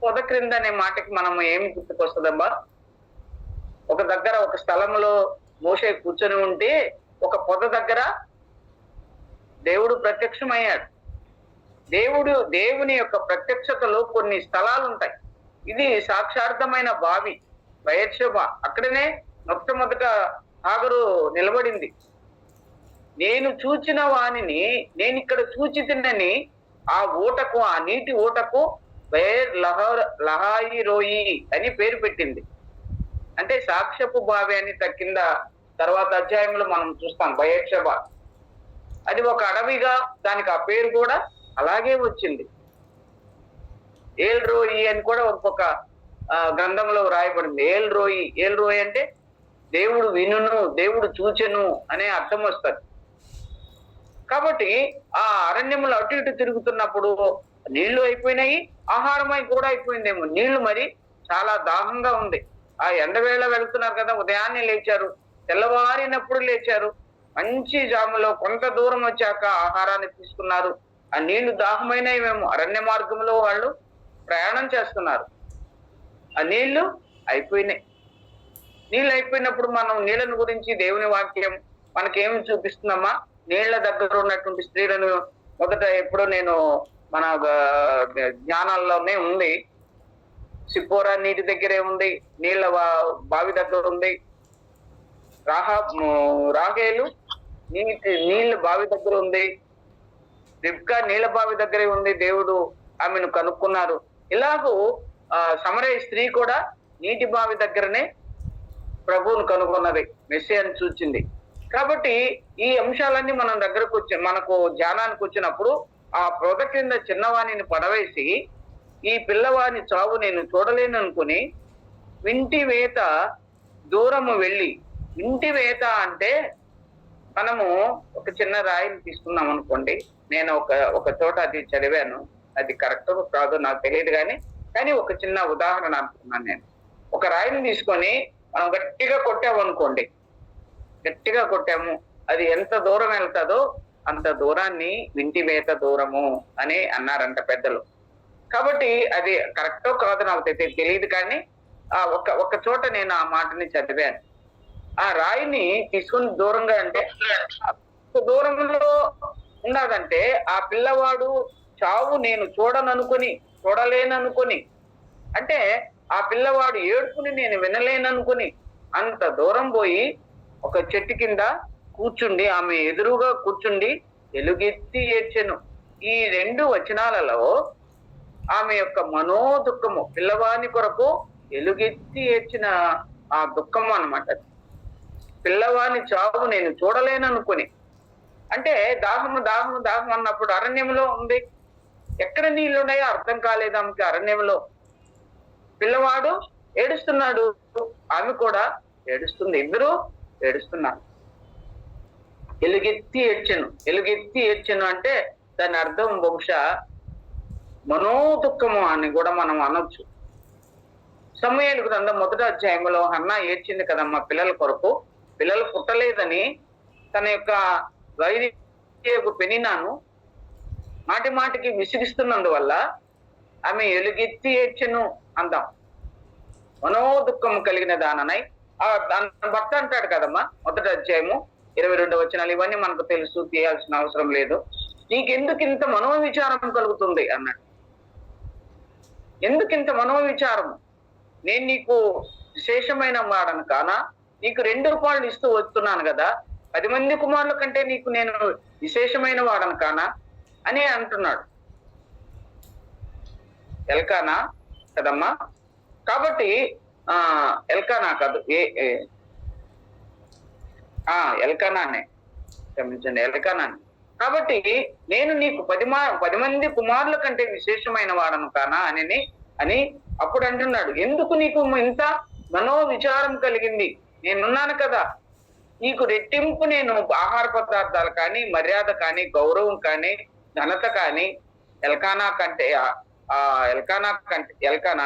పొద క్రింద అనే మాటకి మనం ఏమి గుర్తుకొస్తుందమ్మా? ఒక దగ్గర ఒక స్థలంలో మోషే కూర్చొని ఉంటే ఒక పొద దగ్గర దేవుడు ప్రత్యక్షమయ్యాడు. దేవుని యొక్క ప్రత్యక్షతలో కొన్ని స్థలాలు ఉంటాయి. ఇది సాక్షార్థమైన బావి బయర్షెబ. అక్కడనే మొట్టమొదట హాగరు నిలబడింది. నేను చూచిన వాణిని నేను ఇక్కడ చూచి తిన్నని ఆ ఊటకు, ఆ నీటి ఊటకు బయర్ లహాయి రోయి అని పేరు పెట్టింది. అంటే సాక్ష్యపు బావి అని కింద తర్వాత అధ్యాయంలో మనం చూస్తాం. బయర్షెబ అది ఒక అడవిగా దానికి ఆ పేరు కూడా అలాగే వచ్చింది. ఏల్ రోయి అని కూడా ఒక్కొక్క గ్రంథంలో రాయబడింది. ఏల్ రోయి అంటే దేవుడు వినును, దేవుడు చూచెను అనే అర్థం వస్తుంది. కాబట్టి ఆ అరణ్యంలో అటు ఇటు తిరుగుతున్నప్పుడు నీళ్లు అయిపోయినాయి, ఆహారమై కూడా అయిపోయిందేమో. నీళ్లు మరి చాలా దాహంగా ఉంది. ఆ ఎండవేళ వెళ్తున్నారు కదా, ఉదయాన్నే లేచారు, తెల్లవారినప్పుడు లేచారు, మంచి జాములో కొంత దూరం వచ్చాక ఆహారాన్ని తీసుకున్నారు. ఆ నీళ్లు దాహమైనవేమో, అరణ్య మార్గంలో వాళ్ళు ప్రయాణం చేస్తున్నారు. ఆ నీళ్లు అయిపోయినాయి. నీళ్ళు అయిపోయినప్పుడు మనం నీళ్ళను గురించి దేవుని వాక్యం మనకేమి చూపిస్తుందమ్మా? నీళ్ల దగ్గర ఉన్నటువంటి స్త్రీలను మొదట ఎప్పుడో నేను మన జ్ఞానాల్లోనే ఉంది. సిప్పోరా నీటి దగ్గరే ఉంది, బావి దగ్గర ఉంది. రాహేలు నీళ్ళ బావి దగ్గర ఉంది. రిబ్కా నీళ్ళ బావి దగ్గరే ఉంది. దేవుడు ఆమెను కనుక్కున్నారు. ఇలాగూ సమరయ స్త్రీ కూడా నీటి బావి దగ్గరనే ప్రభువును కనుగొన్నది, మెస్సియాను చూచింది. కాబట్టి ఈ అంశాలన్నీ మనం దగ్గరకు మనకు ధ్యానానికి వచ్చినప్పుడు ఆ పొద కింద చిన్నవాణిని పడవేసి ఈ పిల్లవాని చావు నేను చూడలేను అనుకుని వింటి వేత దూరము వెళ్ళి, వింటి వేత అంటే మనము ఒక చిన్న రాయిని తీసుకున్నాం అనుకోండి. నేను ఒక చోట అది చదివాను, అది కరెక్ట్ కాదు నాకు తెలియదు, కానీ ఒక చిన్న ఉదాహరణ అనుకున్నాను. నేను ఒక రాయిని తీసుకొని మనం గట్టిగా కొట్టామనుకోండి, గట్టిగా కొట్టాము, అది ఎంత దూరం వెళ్తుందో అంత దూరాన్ని వింటి వేత దూరము అని అన్నారంట పెద్దలు. కాబట్టి అది కరెక్టో కాదో నాకు తెలియదు, కానీ ఒక చోట నేను ఆ మాటని చదివాను. ఆ రాయిని తీసుకుని దూరంగా అంటే దూరంలో ఉన్నదంటే ఆ పిల్లవాడు చావు నేను చూడలేననుకుని అంటే ఆ పిల్లవాడు ఏడుపుని నేను వినలేననుకుని అంత దూరం పోయి ఒక చెట్టు కింద కూర్చుండి, ఆమె ఎదురుగా కూర్చుండి ఎలుగెత్తి ఏడ్చెను. ఈ 2 వచనాలలో ఆమె యొక్క మనోదుఖము, పిల్లవాని కొరకు ఎలుగెత్తి ఏడ్చిన ఆ దుఃఖము అన్నమాట. పిల్లవాని చావు నేను చూడలేననుకుని అంటే దాహము దాహము దాహం అన్నప్పుడు అరణ్యంలో ఉంది. ఎక్కడ నీళ్లున్నాయో అర్థం కాలేదు ఆమెకి. అరణ్యంలో పిల్లవాడు ఏడుస్తున్నాడు, ఆమె కూడా ఏడుస్తుంది, ఇద్దరు ఏడుస్తున్నారు. ఎలుగెత్తి ఏడ్చెను అంటే దాని అర్థం బహుశా మనోదుఖము అని కూడా మనం అనొచ్చు. సమూయేలు గ్రంథం 1వ అధ్యాయంలో హన్నా ఏడ్చింది కదమ్మా పిల్లల కొరకు. పిల్లలు పుట్టలేదని తన యొక్క వైద్యకు పెనినాను మాటి మాటికి విసిగిస్తున్నందువల్ల ఆమె ఎలుగెత్తి ఏడ్చెను అందాం. మనోదుఖము కలిగిన దాననై భర్త అంటాడు కదమ్మా 1వ అధ్యాయము 22వ వచనాలు. ఇవన్నీ మనకు తెలుసు, తీయాల్సిన అవసరం లేదు. నీకెందుకు ఇంత మనోవిచారం కలుగుతుంది అన్నాడు. ఎందుకింత మనోవిచారము? నేను నీకు విశేషమైన వాడను కానా? నీకు 2 రూపాయలు ఇస్తూ వస్తున్నాను కదా, 10 మంది కుమారుల కంటే నీకు నేను విశేషమైన వాడను కానా అని అంటున్నాడు. ఎల్కానా కదమ్మా. కాబట్టి ఎల్కానా కాదు, ఎల్కానానే, క్షమించండి, ఎల్కానానే. కాబట్టి నేను నీకు 10 మంది కుమారుల కంటే విశేషమైన వాడను కానా అని అప్పుడు అంటున్నాడు. ఎందుకు నీకు ఇంత మనోవిచారం కలిగింది? నేనున్నాను కదా, నీకు రెట్టింపు నేను ఆహార పదార్థాలు కానీ, మర్యాద కానీ, గౌరవం కానీ, ఘనత కానీ ఎల్కానా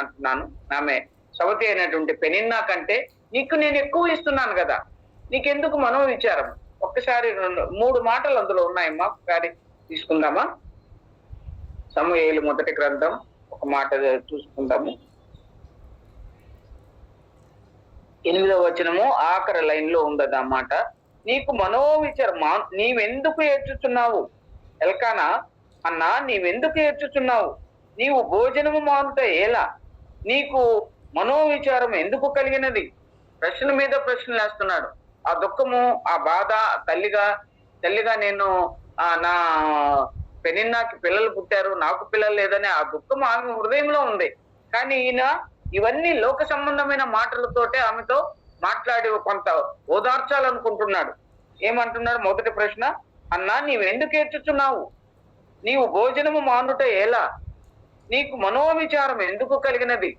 అంటున్నాను, ఆమె సవతి అయినటువంటి పెనిన్నా కంటే నీకు నేను ఎక్కువ ఇస్తున్నాను కదా, నీకెందుకు మనోవిచారం? ఒక్కసారి 3 మాటలు అందులో ఉన్నాయమ్మా, ఒకసారి తీసుకుందామా? సమూయేలు 1వ గ్రంథం ఒక మాట చూసుకుందాము. 8వ వచనము ఆఖరి లైన్ లో ఉండదు ఆ మాట. నీకు మనోవిచారం, నీవెందుకు ఏడ్చుచున్నావు? ఎల్కానా అన్నా, నీవెందుకు ఏడ్చుచున్నావు? నీవు భోజనము మానుట ఎలా? నీకు మనోవిచారం ఎందుకు కలిగినది? ప్రశ్న మీద ప్రశ్నలు వేస్తున్నాడు. ఆ దుఃఖము, ఆ బాధ, తల్లిగా నేను నా పెనిన్నాకి పిల్లలు పుట్టారు, నాకు పిల్లలు లేదని ఆ దుఃఖం ఆమె హృదయంలో ఉంది. కానీ ఈయన ఇవన్నీ లోక సంబంధమైన మాటలతోటే ఆమెతో మాట్లాడి కొంత ఓదార్చాలనుకుంటున్నాడు. ఏమంటున్నాడు? మొదటి ప్రశ్న, అన్నా నీవెందుకు ఏడ్చుచున్నావు? నీవు భోజనము మానుట ఎలా? నీకు మనోవిచారం ఎందుకు కలిగినది?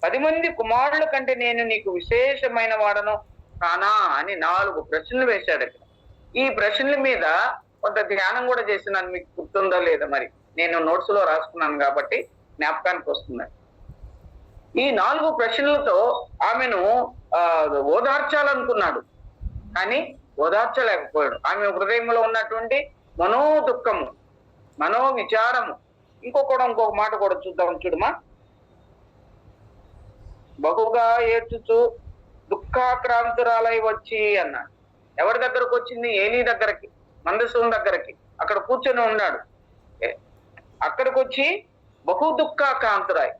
10 మంది కుమారుల కంటే నేను నీకు విశేషమైన వాడను కానా అని 4 ప్రశ్నలు వేశాడు. ఈ ప్రశ్నల మీద కొంత ధ్యానం కూడా చేసినాను, మీకు గుర్తుందో లేదా మరి, నేను నోట్స్ లో రాసుకున్నాను కాబట్టి జ్ఞాపకానికి వస్తున్నాయి. ఈ 4 ప్రశ్నలతో ఆమెను ఓదార్చాలనుకున్నాడు. కానీ ఓదార్చలేకపోయాడు. ఆమె హృదయంలో ఉన్నటువంటి మనో దుఃఖము, మనో విచారము. ఇంకొక మాట కూడా చూద్దాం చూడమా. బహుగా ఏడ్చుచు దుఃఖాక్రాంతురాలై వచ్చి అన్నాడు. ఎవరి దగ్గరకు వచ్చింది? ఏలీ దగ్గరకి, మందసం దగ్గరకి. అక్కడ కూర్చొని ఉన్నాడు. అక్కడికి వచ్చి బహు దుఃఖాక్రాంతురాయి,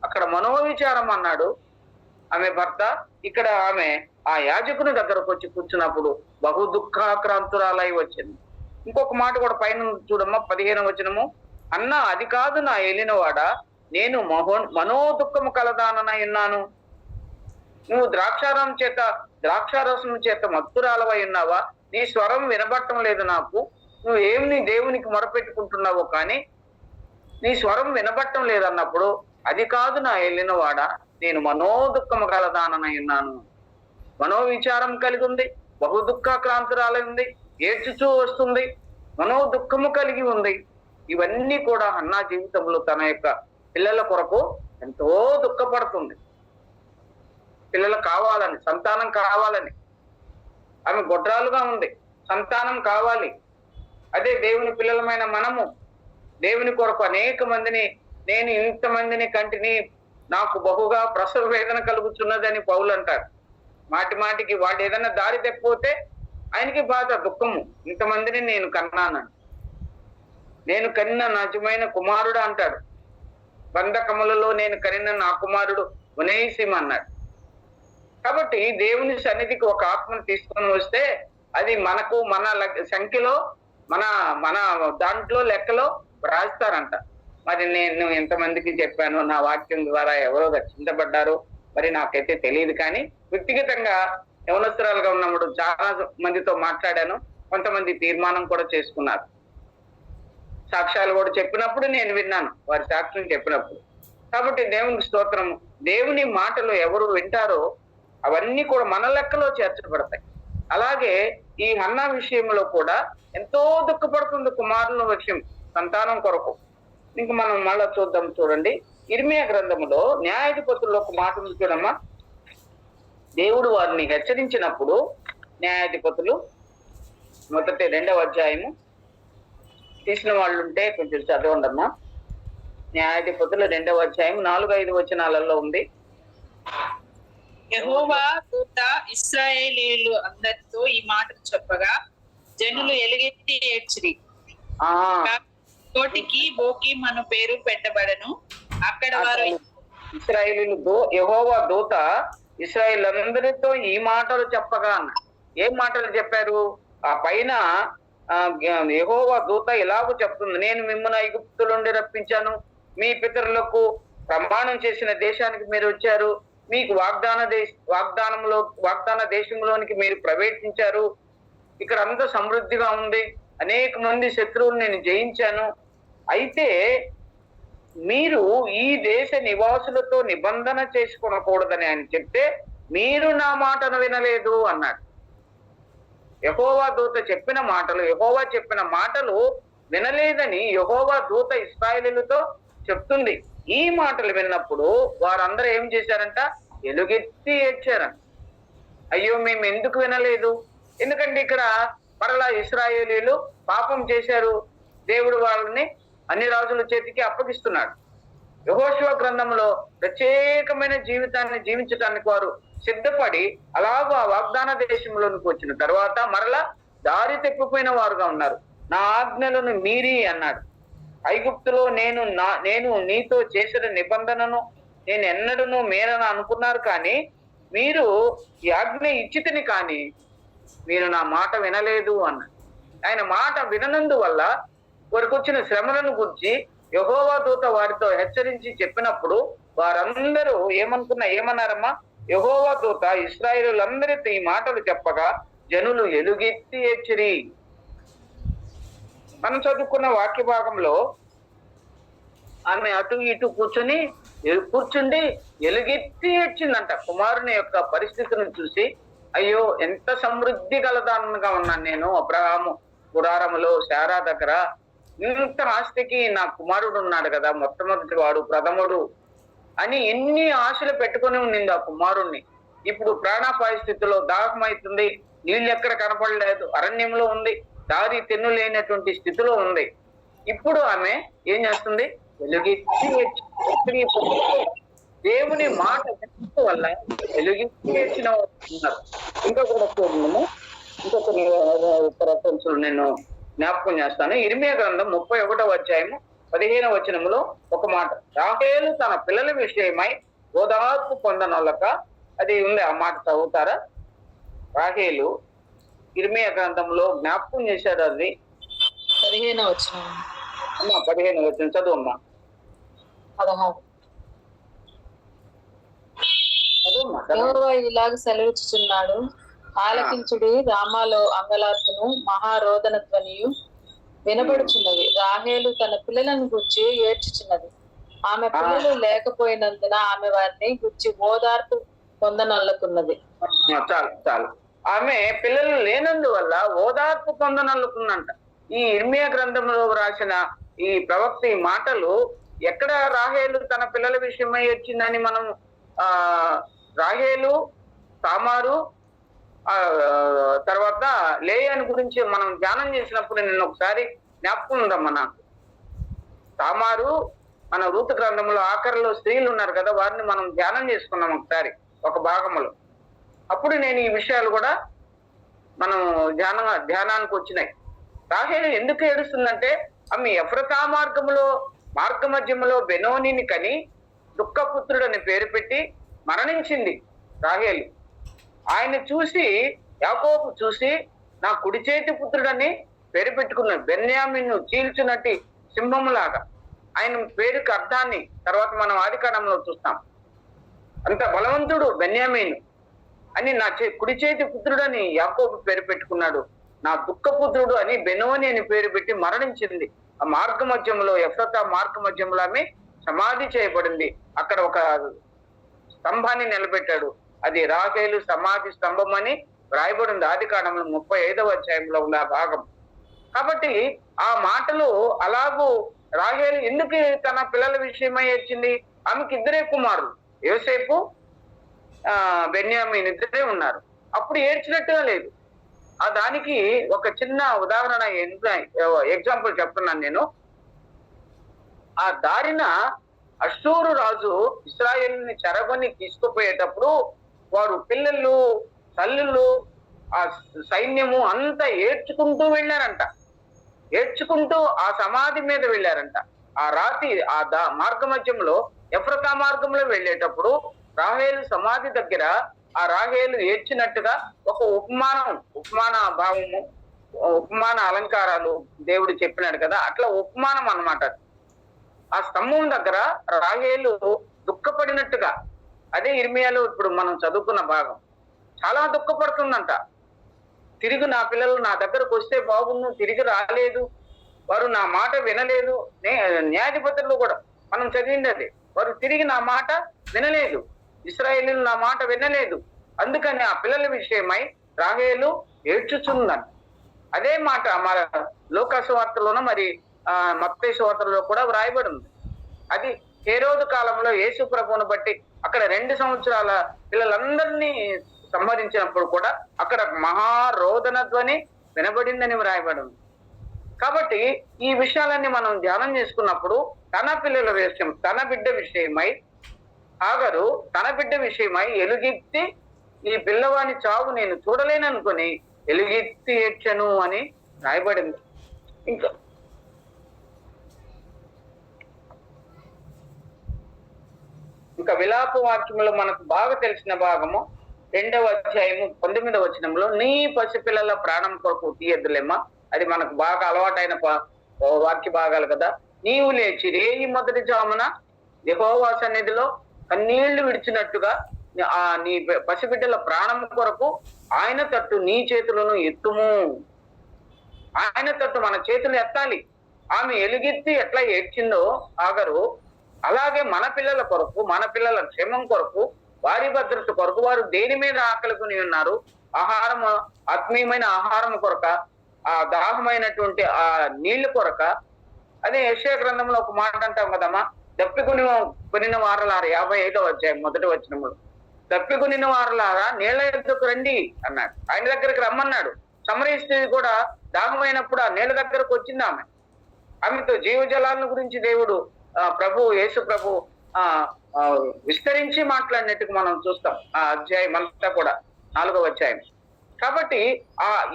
అక్కడ మనోవిచారం అన్నాడు ఆమె భర్త. ఇక్కడ ఆమె ఆ యాజకుని దగ్గరకు వచ్చి కూర్చున్నప్పుడు బహు దుఃఖాక్రాంతురాలై వచ్చింది. ఇంకొక మాట కూడా పైన చూడమ్మా, 15వ వచనము. అన్నా, అది కాదు నా ఏలినవాడా, నేను మనోదుఃఖము కలదాననై ఉన్నాను. నువ్వు ద్రాక్షారసం చేత మత్తురాలవై ఉన్నావా? నీ స్వరం వినబట్టం లేదు నాకు. నువ్వు ఏమి దేవునికి మొరపెట్టుకుంటున్నావో కానీ నీ స్వరం వినబట్టం లేదన్నప్పుడు, అది కాదు నా ఏలినవాడా, నేను మనోదుఃఖము కలదాననై ఉన్నాను. మనోవిచారం కలిగి ఉంది, బహు దుఃఖాక్రాంతురాలై ఉంది, ఏడ్చుచూ వస్తుంది, మనోదుఃఖము కలిగి ఉంది. ఇవన్నీ కూడా హన్నా జీవితంలో తన యొక్క పిల్లల కొరకు ఎంతో దుఃఖపడుతుంది. పిల్లలు కావాలని, సంతానం కావాలని. ఆమె గొడ్రాలుగా ఉంది, సంతానం కావాలి. అదే దేవుని పిల్లలమైన మనము దేవుని కొరకు అనేక మందిని, నేను ఇంతమందిని కంటిని, నాకు బహుగా ప్రసవ వేదన కలుగుతున్నదని పౌలు అంటారు. మాటి మాటికి వాడు ఏదైనా దారి తప్పిపోతే ఆయనకి బాధ, దుఃఖము. ఇంతమందిని నేను కన్నానని, నేను కనిన నిజమైన కుమారుడు అంటాడు. బంధకములలో నేను కనిన నా కుమారుడు ఉనేసిం అన్నాడు. కాబట్టి దేవుని సన్నిధికి ఒక ఆత్మను తీసుకొని వస్తే అది మనకు మన సంఖ్యలో మన మన దాంట్లో లెక్కలో రాస్తారంట. మరి నేను ఎంతమందికి చెప్పాను, నా వాక్యం ద్వారా ఎవరో రక్షించబడ్డారో మరి నాకైతే తెలియదు. కానీ వ్యక్తిగతంగా యవనస్తురాలుగా ఉన్నప్పుడు చాలా మందితో మాట్లాడాను. కొంతమంది తీర్మానం కూడా చేసుకున్నారు. సాక్ష్యాలు కూడా చెప్పినప్పుడు నేను విన్నాను, వారి సాక్ష్యం చెప్పినప్పుడు. కాబట్టి దేవునికి స్తోత్రము. దేవుని మాటలు ఎవరు వింటారో అవన్నీ కూడా మన లెక్కలో చేర్చబడతాయి. అలాగే ఈ హన్నా విషయంలో కూడా ఎంతో దుఃఖపడుతుంది కుమారుల విషయం, సంతానం కొరకు. ఇంక మనం మళ్ళా చూద్దాం. చూడండి, ఇర్మియా గ్రంథములో న్యాయాధిపతుల్లో ఒక మాట ఉంది చూడమ్మా. దేవుడు వారిని హెచ్చరించినప్పుడు, న్యాయాధిపతులు మొదటి 2వ అధ్యాయము తీసిన వాళ్ళు ఉంటే కొంచెం చదవండమ్మా. న్యాయాధిపతులు 2వ అధ్యాయం 4-5 వచనాలలో ఉంది. యెహోవా దూత ఇశ్రాయేలీయులు అందరితో ఈ మాటలు చెప్పగా జనులు ఎలుగెత్తి ఏడ్చిరి. కోటికి బోకీం అను పేరు పెట్టబడను. అక్కడ వారు ఇశ్రాయేలీయులు యెహోవా దూత ఇశ్రాయేలీయులందరితో ఈ మాటలు చెప్పగా అన్న. ఏం మాటలు చెప్పారు? ఆ పైన యెహోవా దూత ఇలాగూ చెప్తుంది, నేను మిమ్మల్ని ఐగుప్తు నుండి రప్పించాను, మీ పితరులకు ప్రమాణం చేసిన దేశానికి మీరు వచ్చారు, మీకు వాగ్దాన దేశంలోనికి మీరు ప్రవేశించారు, ఇక్కడ అంతా సమృద్ధిగా ఉంది, అనేక మంది శత్రువులు నేను జయించాను. అయితే మీరు ఈ దేశ నివాసులతో నిబంధన చేసుకొనకూడదని ఆయన చెప్తే మీరు నా మాటను వినలేదు అన్నాడు. యెహోవా దూత చెప్పిన మాటలు, యెహోవా చెప్పిన మాటలు వినలేదని యెహోవా దూత ఇశ్రాయేలీయులతో చెప్తుంది. ఈ మాటలు విన్నప్పుడు వారందరూ ఏం చేశారంట? ఎలుగెత్తి ఏడ్చారంట. అయ్యో, మేము ఎందుకు వినలేదు? ఎందుకంటే ఇక్కడ మరలా ఇశ్రాయేలీయులు పాపం చేశారు, దేవుడు వాళ్ళని అన్ని రాజుల చేతికి అప్పగిస్తున్నాడు. యెహోషువ గ్రంథంలో ప్రత్యేకమైన జీవితాన్ని జీవించడానికి వారు సిద్ధపడి అలాగూ ఆ వాగ్దాన దేశంలోనికి వచ్చిన తర్వాత మరలా దారి తప్పిపోయిన వారుగా ఉన్నారు. నా ఆజ్ఞలను మీరి అన్నాడు. ఐగుప్తులో నేను నీతో చేసిన నిబంధనను నేను ఎన్నడూ మేరని అనుకున్నారు, కానీ మీరు ఈ ఆజ్ఞ ఇచ్చితిని, కానీ మీరు నా మాట వినలేదు అన్నాడు. ఆయన మాట విననందువల్ల వారికి వచ్చిన శ్రమలను గురించి యెహోవా దూత వారితో హెచ్చరించి చెప్పినప్పుడు వారందరూ ఏమన్నారమ్మా? యెహోవా దూత ఇశ్రాయేలీయులందరితో ఈ మాటలు చెప్పగా జనులు ఎలుగెత్తి ఏడ్చిరి. మనం చదువుకున్న వాక్య భాగంలో ఆమె అటు ఇటు కూర్చుండి ఎలుగెత్తి ఏడ్చిందంట. కుమారుని యొక్క పరిస్థితిని చూసి, అయ్యో ఎంత సమృద్ధి గలదానంగా ఉన్నాను నేను, అబ్రహాము గుడారములో శారా దగ్గర ఇంత ఆస్తికి నా కుమారుడు ఉన్నాడు కదా, మొట్టమొదటి వాడు, ప్రథముడు అని ఎన్ని ఆశలు పెట్టుకొని ఉండింది ఆ కుమారుణ్ణి. ఇప్పుడు ప్రాణాపాయ స్థితిలో దాహం అవుతుంది, నీళ్ళు ఎక్కడ కనపడలేదు, అరణ్యంలో ఉంది, దారి తెన్ను లేనటువంటి స్థితిలో ఉంది. ఇప్పుడు ఆమె ఏం చేస్తుంది? వెలుగెత్తి దేవుని మాట వినడం వల్ల వెలుగెత్తి వచ్చిన ఉన్నారు. ఇంకా కూడా చూడండి, ఇంకొక రెఫరెన్స్లు నేను జ్ఞాపకం చేస్తాను. ఇర్మియా గ్రంథం 31వ అధ్యాయము 15వ వచనములో ఒక మాట, రాహేలు తన పిల్లల విషయమై ఓదార్పు పొందనొల్లక, అది ఉంది, ఆ మాట చదువుతారా? రాహేలు ఇర్మియా గ్రంథంలో జ్ఞాపకం చేశాడు. అది 15వ వచనం. అమ్మా 15వ వచనం చదువు అమ్మా. 16. యెహోవా ఇలాగ సెలవిచ్చుచున్నాడు, ఆలకించుడి, రామాలో అంగలార్పును మహారోదన ధ్వనియు వినబడుచున్నది. రాహేలు తన పిల్లలను గుర్చి ఏడ్చుచున్నది. ఆమె పిల్లలు లేకపోయినందున ఆమె వారిని గుర్చి ఓదార్పు పొందనల్లుకున్నది. చాలు చాలు. ఆమె పిల్లలు లేనందువల్ల ఓదార్పు పొందనల్లుకుందంట. ఈ ఇర్మియా గ్రంథంలో రాసిన ఈ ప్రవక్త ఈ మాటలు ఎక్కడ రాహేలు తన పిల్లల విషయమై వచ్చిందని మనం రాహేలు, తామారు, తర్వాత లేయాని గురించి మనం ధ్యానం చేసినప్పుడు నిన్న ఒకసారి జ్ఞాపకం ఉందమ్మా నాకు. తామారు మన రూతు గ్రంథంలో ఆఖరిలో స్త్రీలు ఉన్నారు కదా, వారిని మనం ధ్యానం చేసుకున్నాం ఒకసారి ఒక భాగంలో. అప్పుడు నేను ఈ విషయాలు కూడా మనం ధ్యానానికి వచ్చినాయి. రాహేలు ఎందుకు ఏడుస్తుందంటే, ఆమె ఎఫ్రతా మార్గ మధ్యములో బెనోనిని కని దుఃఖపుత్రుడని పేరు పెట్టి మరణించింది రాహేలు. ఆయన చూసి, యాకోబు చూసి, నా కుడి చేతి పుత్రుడని పేరు పెట్టుకున్నాడు. బెన్యామీను చీల్చునట్టి సింహములాగా. ఆయన పేరుకి అర్థాన్ని తర్వాత మనం ఆదికాండంలో చూస్తాం. అంత బలవంతుడు బెన్యామీను అని నా కుడి చేతి పుత్రుడని యాకోబు పేరు పెట్టుకున్నాడు. నా దుఃఖపుత్రుడు అని బెనోని అని పేరు పెట్టి మరణించింది. ఆ మార్గ మధ్యంలో, ఎఫ్రతా మార్గ మధ్యంలో ఆమె సమాధి చేయబడింది. అక్కడ ఒక స్తంభాన్ని నిలబెట్టాడు. అది రాహేలు సమాధి స్తంభం అని రాయబడింది ఆదికాండంలో 35వ అధ్యాయంలో ఉన్న భాగం. కాబట్టి ఆ మాటలు అలాగూ రాహేలు ఎందుకు తన పిల్లల విషయమై వచ్చింది? ఆమెకి ఇద్దరే కుమారులు, యోసేపు, బెన్యామీన్, ఇద్దరే ఉన్నారు. అప్పుడు ఏడ్చినట్టుగా లేదు. దానికి ఒక చిన్న ఉదాహరణ ఎగ్జాంపుల్ చెప్తున్నాను నేను. ఆ దారిన అష్షూరు రాజు ఇశ్రాయేలుని చెరగొని తీసుకుపోయేటప్పుడు వారు పిల్లలు, తల్లులు, ఆ సైన్యము అంతా ఏడ్చుకుంటూ వెళ్ళారంట. ఏడ్చుకుంటూ ఆ సమాధి మీద వెళ్ళారంట. ఆ రాత్రి మార్గ మధ్యంలో ఎఫ్రతా మార్గంలో వెళ్ళేటప్పుడు రాహేలు సమాధి దగ్గర ఆ రాహేలు ఏడ్చినట్టుగా ఒక ఉపమాన భావము, ఉపమాన అలంకారాలు దేవుడు చెప్పినాడు కదా, అట్లా ఉపమానం అన్నమాట. ఆ స్తంభం దగ్గర రాహేలు దుఃఖపడినట్టుగా, అదే ఇర్మియాలో ఇప్పుడు మనం చదువుకున్న భాగం. చాలా దుఃఖపడుతుందంట. తిరిగి నా పిల్లలు నా దగ్గరకు వస్తే బాగుండు, తిరిగి రాలేదు, వారు నా మాట వినలేదు. న్యాయాధిపతులు కూడా మనం చదివింది అదే, వారు తిరిగి నా మాట వినలేదు, ఇశ్రాయేలీయులు నా మాట వినలేదు. అందుకని ఆ పిల్లల విషయమై రాహేలు ఏడ్చుచుందంట. అదే మాట మన లూకాసు వార్తలోనూ మరి మత్తయి సువార్తలో కూడా వ్రాయబడి ఉంది. అది హేరోదు కాలంలో యేసు ప్రభువును బట్టి అక్కడ 2 సంవత్సరాల పిల్లలందరినీ సంహరించినప్పుడు కూడా అక్కడ మహారోదన ధ్వని వినబడిందని వ్రాయబడి ఉంది. కాబట్టి ఈ విషయాలన్నీ మనం ధ్యానం చేసుకున్నప్పుడు తన పిల్లల విషయం, తన బిడ్డ విషయమై హాగరు తన బిడ్డ విషయమై ఎలుగెత్తి, ఈ పిల్లవాని చావు నేను చూడలేననుకొని ఎలుగెత్తి ఏడ్చెను అని రాయబడింది. ఇంకా విలాప వాక్యంలో మనకు బాగా తెలిసిన భాగము 2వ అధ్యాయము 19వ వచనంలో, నీ పసిపిల్లల ప్రాణం కొరకు తీయద్దులేమ్మా. అది మనకు బాగా అలవాటైన వాక్య భాగాలు కదా. నీవు లేచి రేయి మొదటి జామున యెహోవా సన్నిధిలో కన్నీళ్లు విడిచినట్టుగా నీ పసిబిడ్డల ప్రాణం కొరకు ఆయన తట్టు నీ చేతులను ఎత్తుము. ఆయన తట్టు మన చేతులు ఎత్తాలి. ఆమె ఎలుగెత్తి ఎట్లా ఏడ్చిందో ఆగరు, అలాగే మన పిల్లల కొరకు, మన పిల్లల క్షేమం కొరకు, వారి భద్రత కొరకు, వారు దేని మీద ఆకలికొని ఉన్నారు, ఆహారం, ఆత్మీయమైన ఆహారం కొరక, ఆ దాహమైనటువంటి ఆ నీళ్లు కొరక. అదే యెషయా గ్రంథంలో ఒక మాట అంటాం కదమ్మా, దప్పికొనిన వారలారు 55వ అధ్యాయం 1వ వచనములు, తప్పికొనిన వారులారా నీళ్ల యొద్దకు రండి అన్నాడు. ఆయన దగ్గరికి రమ్మన్నాడు. సమరయ స్త్రీ కూడా దాహమైనప్పుడు ఆ నీళ్ల దగ్గరకు వచ్చింది. ఆమెతో జీవజలాలను గురించి దేవుడు యేసు ప్రభు ఆ విస్తరించి మాట్లాడినట్టుగా మనం చూస్తాం ఆ అధ్యాయం అంతా కూడా, 4వ అధ్యాయం. కాబట్టి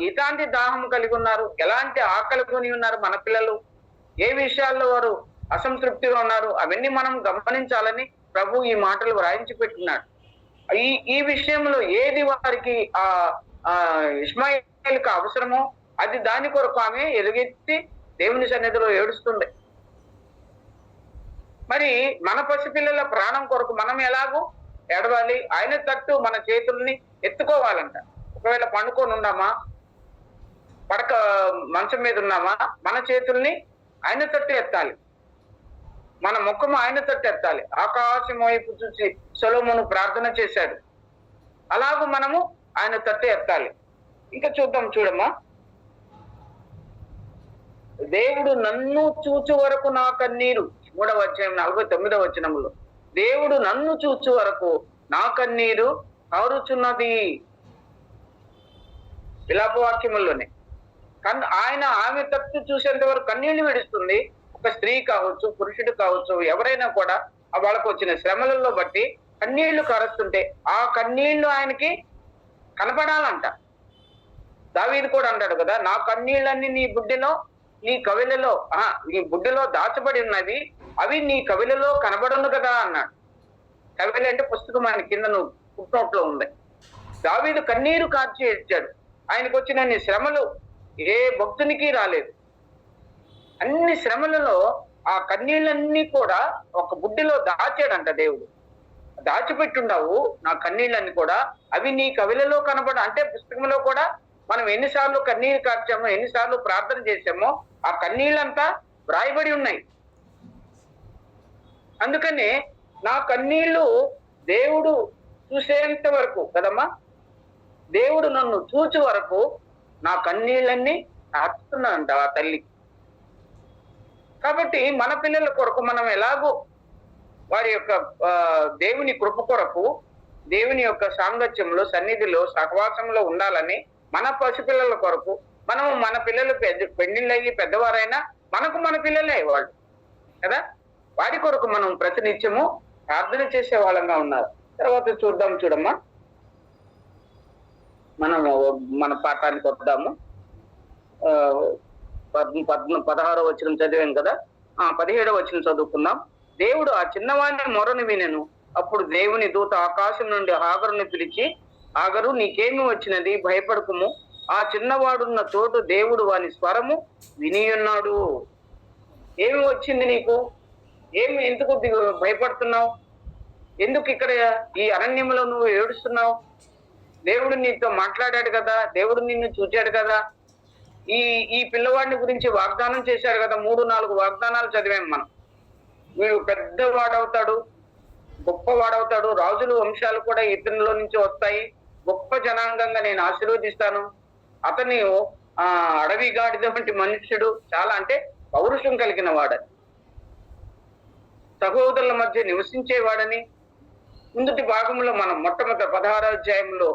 ఎలాంటి దాహం కలిగి ఉన్నారు, ఎలాంటి ఆకలి కొని ఉన్నారు మన పిల్లలు, ఏ విషయాల్లో వారు అసంతృప్తిగా ఉన్నారు, అవన్నీ మనం గమనించాలని ప్రభు ఈ మాటలు వ్రాయించి పెట్టున్నాడు. ఈ విషయంలో ఏది వారికి ఇష్మాయేలుకు అవసరమో అది దాని కొరకు ఆమె ఎలుగెత్తి దేవుని సన్నిధిలో ఏడుస్తుంది. మరి మన పసిపిల్లల ప్రాణం కొరకు మనం ఎలాగూ ఏడవాలి? ఆయన తట్టు మన చేతుల్ని ఎత్తుకోవాలంట. ఒకవేళ పండుకొని ఉన్నామా, మంచం మీద ఉన్నామా, మన చేతుల్ని ఆయన తట్టు ఎత్తాలి, మన ముఖము ఆయన తట్టు ఎత్తాలి. ఆకాశం వైపు చూసి సొలొమోను ప్రార్థన చేశాడు. అలాగూ మనము ఆయన తట్టు ఎత్తాలి. ఇంకా చూడమ్మా. దేవుడు నన్ను చూచు వరకు నా కన్నీరు, 3వ అధ్యాయం 49వ వచనములో, దేవుడు నన్ను చూచు వరకు నా కన్నీరు కారుచున్నది. విలాపవాక్యముల్లోనే ఆయన ఆమె తట్టు చూసేంత వరకు కన్నీళ్లు విడుస్తుంది. ఒక స్త్రీ కావచ్చు, పురుషుడు కావచ్చు, ఎవరైనా కూడా వాళ్ళకు వచ్చిన శ్రమలలో బట్టి కన్నీళ్లు కారుస్తుంటే ఆ కన్నీళ్లు ఆయనకి కనపడాలంట. దావీదు కూడా అంటాడు కదా, నా కన్నీళ్ళన్నీ నీ బుడ్డిలో, నీ కవిలలో, నీ బుడ్డిలో దాచబడి ఉన్నవి, అవి నీ కవిలలో కనబడును కదా అన్నాడు. కవిల అంటే పుస్తకం ఆయన కింద ఫుట్నోట్లో ఉంది. దావీదు కన్నీరు కార్చి ఏడ్చాడు. ఆయనకు వచ్చిన శ్రమలు ఏ భక్తునికి రాలేదు. అన్ని శ్రమలలో ఆ కన్నీళ్ళన్నీ కూడా ఒక బుడ్డిలో దాచాడంట దేవుడు. దాచిపెట్టుండవు నా కన్నీళ్ళన్నీ కూడా, అవి నీ కవిలలో కనబడ, అంటే పుస్తకంలో కూడా మనం ఎన్నిసార్లు కన్నీరు కార్చామో, ఎన్నిసార్లు ప్రార్థన చేసామో ఆ కన్నీళ్ళంతా వ్రాయబడి ఉన్నాయి. అందుకనే నా కన్నీళ్లు దేవుడు చూసేంత వరకు కదమ్మా, దేవుడు నన్ను చూచు వరకు నా కన్నీళ్ళన్నీ ఆపుతున్నాడంట ఆ తల్లి. కాబట్టి మన పిల్లల కొరకు మనం ఎలాగో వారి యొక్క దేవుని కృప కొరకు, దేవుని యొక్క సాంగత్యంలో, సన్నిధిలో, సహవాసంలో ఉండాలని మన పసిపిల్లల కొరకు మనం, మన పిల్లలు పెళ్లిళ్ళయ్యి పెద్దవారైనా మనకు మన పిల్లలే వాళ్ళు కదా, వారి కొరకు మనం ప్రతినిత్యము ప్రార్థన చేసే వాళ్ళంగా ఉన్నారు. తర్వాత చూడమ్మా, మనము మన పాఠానికి వద్దాము. 16వ వచనం చదివాం కదా, 17వ వచనం చదువుకుందాం. దేవుడు ఆ చిన్నవాడిని మొరను వినెను. అప్పుడు దేవుని దూత ఆకాశం నుండి హాగరుని పిలిచి, ఆగరు నీకేమి వచ్చినది, భయపడకుము, ఆ చిన్నవాడున్న చోటు దేవుడు వాని స్వరము వినియున్నాడు. ఏమి వచ్చింది నీకు? ఎందుకు భయపడుతున్నావు? ఎందుకు ఇక్కడ ఈ అరణ్యంలో నువ్వు ఏడుస్తున్నావు? దేవుడు నీతో మాట్లాడాడు కదా, దేవుడు నిన్ను చూచాడు కదా, ఈ పిల్లవాడిని గురించి వాగ్దానం చేశాడు కదా, 3-4 వాగ్దానాలు చదివాం మనం. వీడు పెద్దవాడవుతాడు, గొప్పవాడవుతాడు, రాజుల వంశాలు కూడా ఇతనిలో నుంచి వస్తాయి, గొప్ప జనాంగంగా నేను ఆశీర్వదిస్తాను, అతని అడవి గాడిద వంటి మనుష్యుడు, చాలా అంటే పౌరుషం కలిగిన వాడని, సహోదరుల మధ్య నివసించేవాడని ముందుటి భాగంలో మనం మొట్టమొదటి 16వ అధ్యాయంలో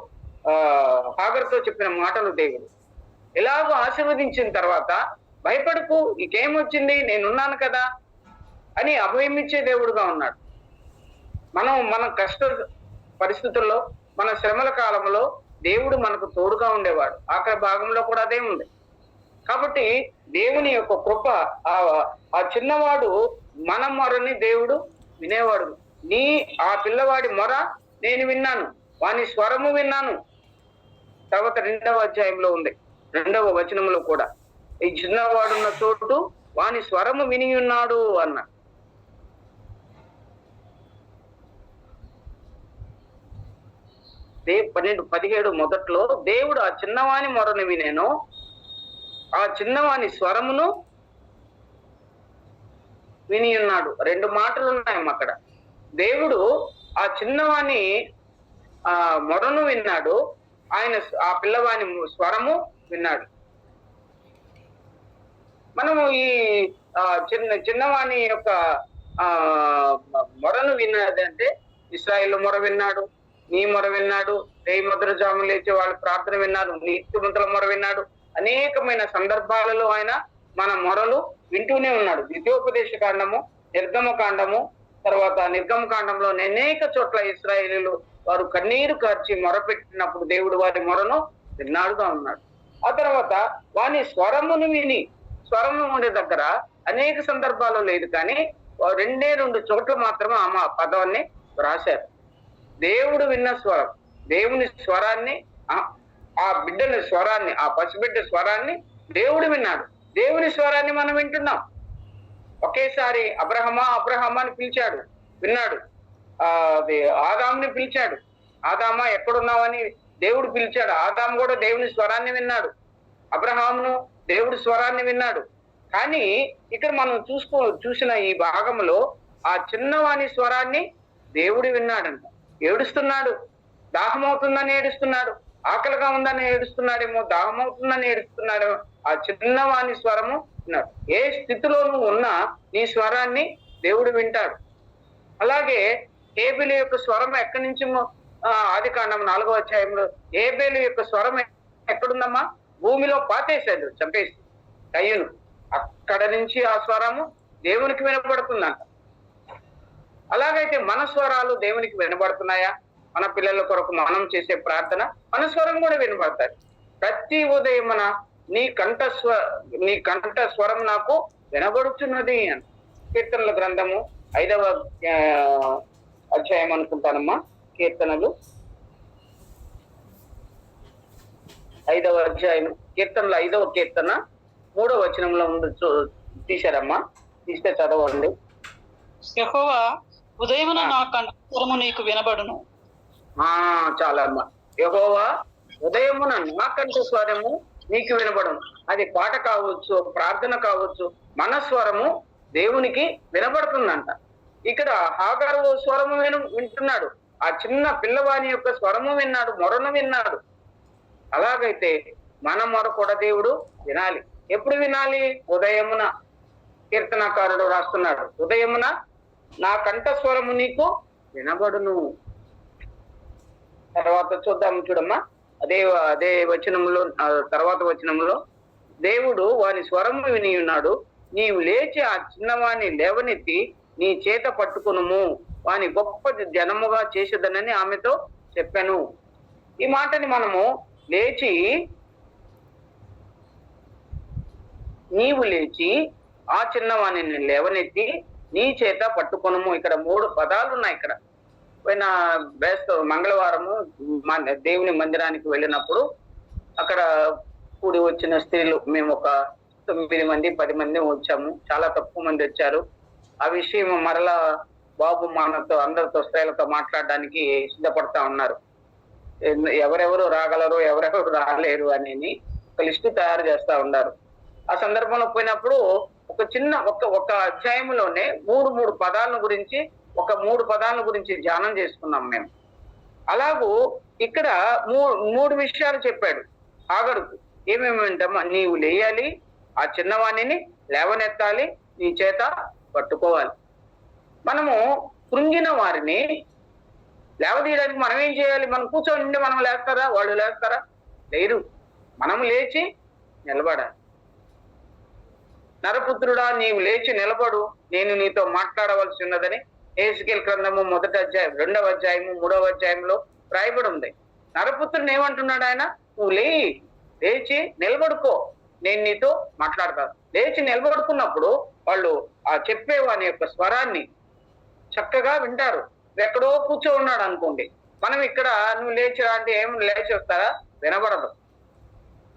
హాగరుతో చెప్పిన మాటలు దేవుడు ఎలాగో ఆశీర్వదించిన తర్వాత, భయపడకు, నీకేమొచ్చింది, నేనున్నాను కదా అని అభయమిచ్చే దేవుడుగా ఉన్నాడు. మన కష్ట పరిస్థితుల్లో, మన శ్రమల కాలంలో దేవుడు మనకు తోడుగా ఉండేవాడు. ఆఖరి భాగంలో కూడా అదే ఉంది. కాబట్టి దేవుని యొక్క కృప, ఆ చిన్నవాడు మన మొరని దేవుడు వినేవాడు. ఆ పిల్లవాడి మొర నేను విన్నాను, వాని స్వరము విన్నాను. తర్వాత 2వ అధ్యాయంలో ఉంది, 2వ వచనంలో కూడా ఈ చిన్నవాడున్న చోటు వాని స్వరము విని ఉన్నాడు అన్న. 12:17 మొదట్లో దేవుడు ఆ చిన్నవాని మొరను వినేను, ఆ చిన్నవాని స్వరమును విని ఉన్నాడు. 2 మాటలు ఉన్నాయి అక్కడ. దేవుడు ఆ చిన్నవాని మొరను విన్నాడు, ఆయన ఆ పిల్లవాని స్వరము విన్నాడు. మనము ఈ చిన్నవాని యొక్క మొరను విన్నదంటే ఇశ్రాయేలు మొర విన్నాడు, నీ మొర విన్నాడు, రేయి మొదటి జాము లేచి వాళ్ళ ప్రార్థన విన్నాడు, నీతిమంతుల మొర విన్నాడు. అనేకమైన సందర్భాలలో ఆయన మన మొరలు వింటూనే ఉన్నాడు. ద్వితీయోపదేశ కాండము, నిర్గమ కాండము, తర్వాత నిర్గమ కాండంలో అనేక చోట్ల ఇశ్రాయేలీలు వారు కన్నీరు కార్చి మొరపెట్టినప్పుడు దేవుడు వారి మొరను విన్నాడుగా ఉన్నాడు. ఆ తర్వాత వాని స్వరమును విని, స్వరము ఉండే దగ్గర అనేక సందర్భాల్లో లేదు, కానీ రెండు చోట్ల మాత్రమే ఆమె ఆ పదాన్ని రాశారు. దేవుడు విన్న స్వరం, దేవుని స్వరాన్ని, ఆ బిడ్డల స్వరాన్ని, ఆ పసిబిడ్డ స్వరాన్ని దేవుడు విన్నాడు. దేవుని స్వరాన్ని మనం వింటున్నాం. ఒకేసారి అబ్రహమా అబ్రహమా అని పిలిచాడు, విన్నాడు. అది ఆదాముని పిలిచాడు, ఆదామా ఎక్కడున్నావని దేవుడు పిలిచాడు. ఆదాము కూడా దేవుని స్వరాన్ని విన్నాడు, అబ్రహామును దేవుడి స్వరాన్ని విన్నాడు. కానీ ఇక్కడ మనం చూసిన ఈ భాగంలో ఆ చిన్నవాని స్వరాన్ని దేవుడు విన్నాడంట. ఏడుస్తున్నాడు, దాహం అవుతుందని ఏడుస్తున్నాడు, ఆకలిగా ఉందని ఏడుస్తున్నాడేమో, దాహం అవుతుందని ఏడుస్తున్నాడేమో. ఆ చిన్నవాని స్వరము విన్నాడు. ఏ స్థితిలో నువ్వు ఉన్నా నీ స్వరాన్ని దేవుడు వింటాడు. అలాగే హేబెలు యొక్క స్వరం ఎక్కడి నుంచి, ఆది కాండం 4వ అధ్యాయంలో హేబెలు యొక్క స్వరం ఎక్కడుందమ్మా? భూమిలో పాతేశాడు, చంపేసి కయ్యను. అక్కడ నుంచి ఆ స్వరము దేవునికి వినపడుతుందంట. అలాగైతే మన స్వరాలు దేవునికి వినబడుతున్నాయా? మన పిల్లల కొరకు మనం చేసే ప్రార్థన, మన స్వరం కూడా వినబడతాయి. ప్రతి ఉదయమున నీ కంఠ స్వరం నాకు వినబడుతున్నది అని. కీర్తనల గ్రంథము 5వ అధ్యాయం అనుకుంటానమ్మా, కీర్తనలు 5వ అధ్యాయం, కీర్తనలు 5వ కీర్తన 3వ వచనంలో ఉంది. తీశారమ్మా, తీస్తే చదవండి. యెహోవా ఉదయమున నా కంఠస్వరము నీకు వినబడును. చాలా అమ్మా. యెహోవా ఉదయమున నా కంఠ స్వరము నీకు వినబడును. అది పాట కావచ్చు, ప్రార్థన కావచ్చు, మన స్వరము దేవునికి వినబడుతుందంట. ఇక్కడ హాగరు స్వరము వింటున్నాడు, ఆ చిన్న పిల్లవాని యొక్క స్వరము విన్నాడు, మొరను విన్నాడు. అలాగైతే మన మొర కూడా దేవుడు వినాలి. ఎప్పుడు వినాలి? ఉదయమున. కీర్తనకారుడు రాస్తున్నాడు, ఉదయమున నా కంఠస్వరము నీకు వినబడును. తర్వాత చూద్దాం, చూడమ్మా, అదే వచనంలో, తర్వాత వచనంలో దేవుడు వాని స్వరము విని ఉన్నాడు, నీవు లేచి ఆ చిన్నవాణ్ణి లేవనెత్తి నీ చేత పట్టుకునుము, వాని గొప్ప జనముగా చేసేదనని ఆమెతో చెప్పాను. ఈ మాటని మనము నీవు లేచి ఆ చిన్నవాణిని లేవనెత్తి నీ చేత పట్టుకొనుము. ఇక్కడ 3 పదాలు ఉన్నాయి. ఇక్కడ పోయిన మంగళవారము దేవుని మందిరానికి వెళ్ళినప్పుడు అక్కడ కూడి వచ్చిన స్త్రీలు, మేము ఒక 9 మంది 10 మంది వచ్చాము, చాలా తక్కువ మంది వచ్చారు. ఆ విషయం మరలా బాబు మనతో అందరితో స్త్రీలతో మాట్లాడడానికి సిద్ధపడతా ఉన్నారు. ఎవరెవరు రాగలరు, ఎవరెవరు రాలేరు అని ఒక లిస్టు తయారు చేస్తా ఉన్నారు. ఆ సందర్భంలో పోయినప్పుడు ఒక చిన్న ఒక అధ్యాయంలోనే 3 పదాలను గురించి, ఒక 3 పదాలను గురించి ధ్యానం చేసుకున్నాం మేము. అలాగూ ఇక్కడ 3 విషయాలు చెప్పాడు హాగరుకు. ఏమేమిటమ్మా? నీవు లేయాలి, ఆ చిన్నవాణిని లేవనెత్తాలి, నీ చేత పట్టుకోవాలి. మనము కృంగిన వారిని లేవదీయడానికి మనం ఏం చేయాలి? మనం కూర్చొని మనం లేస్తారా? వాళ్ళు లేస్తారా? లేరు. మనము లేచి నిలబడాలి. నరపుత్రుడా, నీవు లేచి నిలబడు, నేను నీతో మాట్లాడవలసి ఉన్నదని హెజ్కేలు గ్రంథము 1వ అధ్యాయం 2వ అధ్యాయము 3వ అధ్యాయంలో రాయబడి ఉంది. నరపుత్రుని ఏమంటున్నాడు ఆయన? నువ్వు లేచి నిలబడుకో, నేను నీతో మాట్లాడతాను. లేచి నిలబడుకున్నప్పుడు వాళ్ళు ఆ చెప్పేవాని యొక్క స్వరాన్ని చక్కగా వింటారు. ఎక్కడో కూర్చో ఉన్నాడు అనుకోండి, మనం ఇక్కడ నువ్వు లేచిరా అంటే ఏం లేచి వస్తారా? వినబడదు,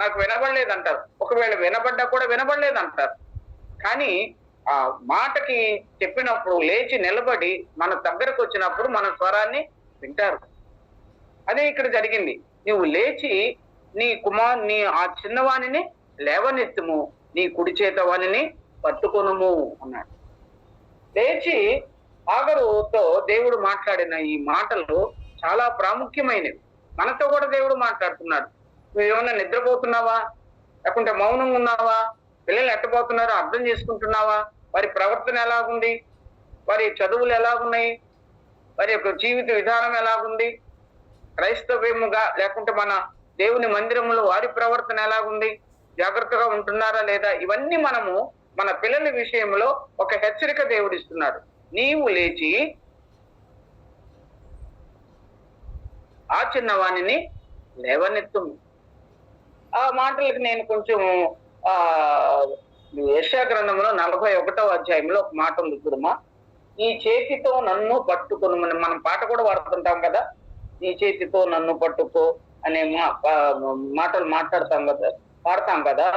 నాకు వినబడలేదు అంటారు. ఒకవేళ వినబడ్డా కూడా వినబడలేదు అంటారు. కానీ ఆ మాటకి చెప్పినప్పుడు లేచి నిలబడి మన దగ్గరకు వచ్చినప్పుడు మన స్వరాన్ని వింటారు. అదే ఇక్కడ జరిగింది. నువ్వు లేచి నీ ఆ చిన్నవాణిని లేవనెత్తుము, నీ కుడి చేత వాణిని పట్టుకొనుము అన్నాడు. లేచి హాగరుతో దేవుడు మాట్లాడిన ఈ మాటలు చాలా ప్రాముఖ్యమైనవి. మనతో కూడా దేవుడు మాట్లాడుతున్నాడు. నువ్వు ఏమన్నా నిద్రపోతున్నావా? లేకుంటే మౌనంగా ఉన్నావా? పిల్లలు ఎట్టబోతున్నారో అర్థం చేసుకుంటున్నావా? వారి ప్రవర్తన ఎలాగుంది? వారి చదువులు ఎలాగున్నాయి? వారి యొక్క జీవిత విధానం ఎలాగుంది? క్రైస్తవ్యముగా లేకుంటే మన దేవుని మందిరములో వారి ప్రవర్తన ఎలాగుంది, జాగ్రత్తగా ఉంటున్నారా లేదా, ఇవన్నీ మనము మన పిల్లల విషయంలో ఒక హెచ్చరిక దేవుడు ఇస్తున్నాడు. నీవు లేచి ఆ చిన్నవాణిని లేవనెత్తుము. ఆ మాటలకు నేను కొంచెం యెషయా గ్రంథంలో 41వ అధ్యాయంలో ఒక మాట ఉంది చూడమ్మా. నీ చేతితో నన్ను పట్టుకుని, మనం పాట కూడా వాడుతుంటాం కదా, నీ చేతితో నన్ను పట్టుకో అనే మాటలు పాడతాం కదా.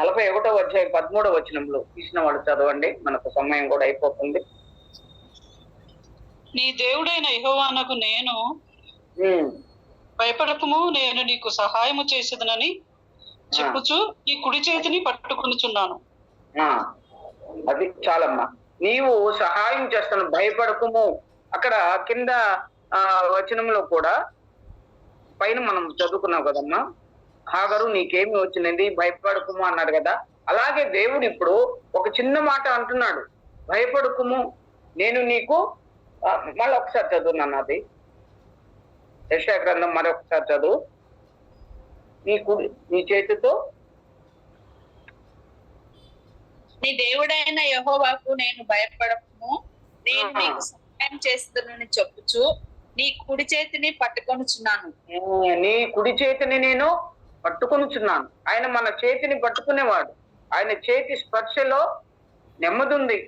41వ అధ్యాయం 13వ వచనంలో తీసిన వాళ్ళు చదవండి, మనకు సమయం కూడా అయిపోతుంది. నీ దేవుడైన యెహోవానకు నేను భయపడకము, నేను నీకు సహాయము చేసేదనని చెప్పుచు నీ కుడి చేతిని పట్టుకొనుచున్నాను. అది చాలమ్మా. నీవు సహాయం చేస్తాను, భయపడకము. అక్కడ కింద వచనంలో కూడా పైన మనం చదువుకున్నాం కదమ్మా, హాగరు నీకేమి వచ్చినది భయపడకుము అన్నాడు కదా. అలాగే దేవుడు ఇప్పుడు ఒక చిన్న మాట అంటున్నాడు, భయపడకుము, నేను నీకు. మళ్ళీ ఒకసారి చదువున్నాను, అది యెషయా గ్రంథం మరొకసారి చదువు. నీ చేతితో నీ దేవుడైన యెహోవాకు నేను భయపడకుము, నేను నీకు సహాయం చేస్తానని చెప్పుచు నీ కుడి చేతిని పట్టుకొనుచున్నాను. నీ కుడి చేతిని నేను పట్టుకొనుచున్నాను. ఆయన మన చేతిని పట్టుకునేవాడు. ఆయన చేతి స్పర్శలో నెమ్మది ఉంది,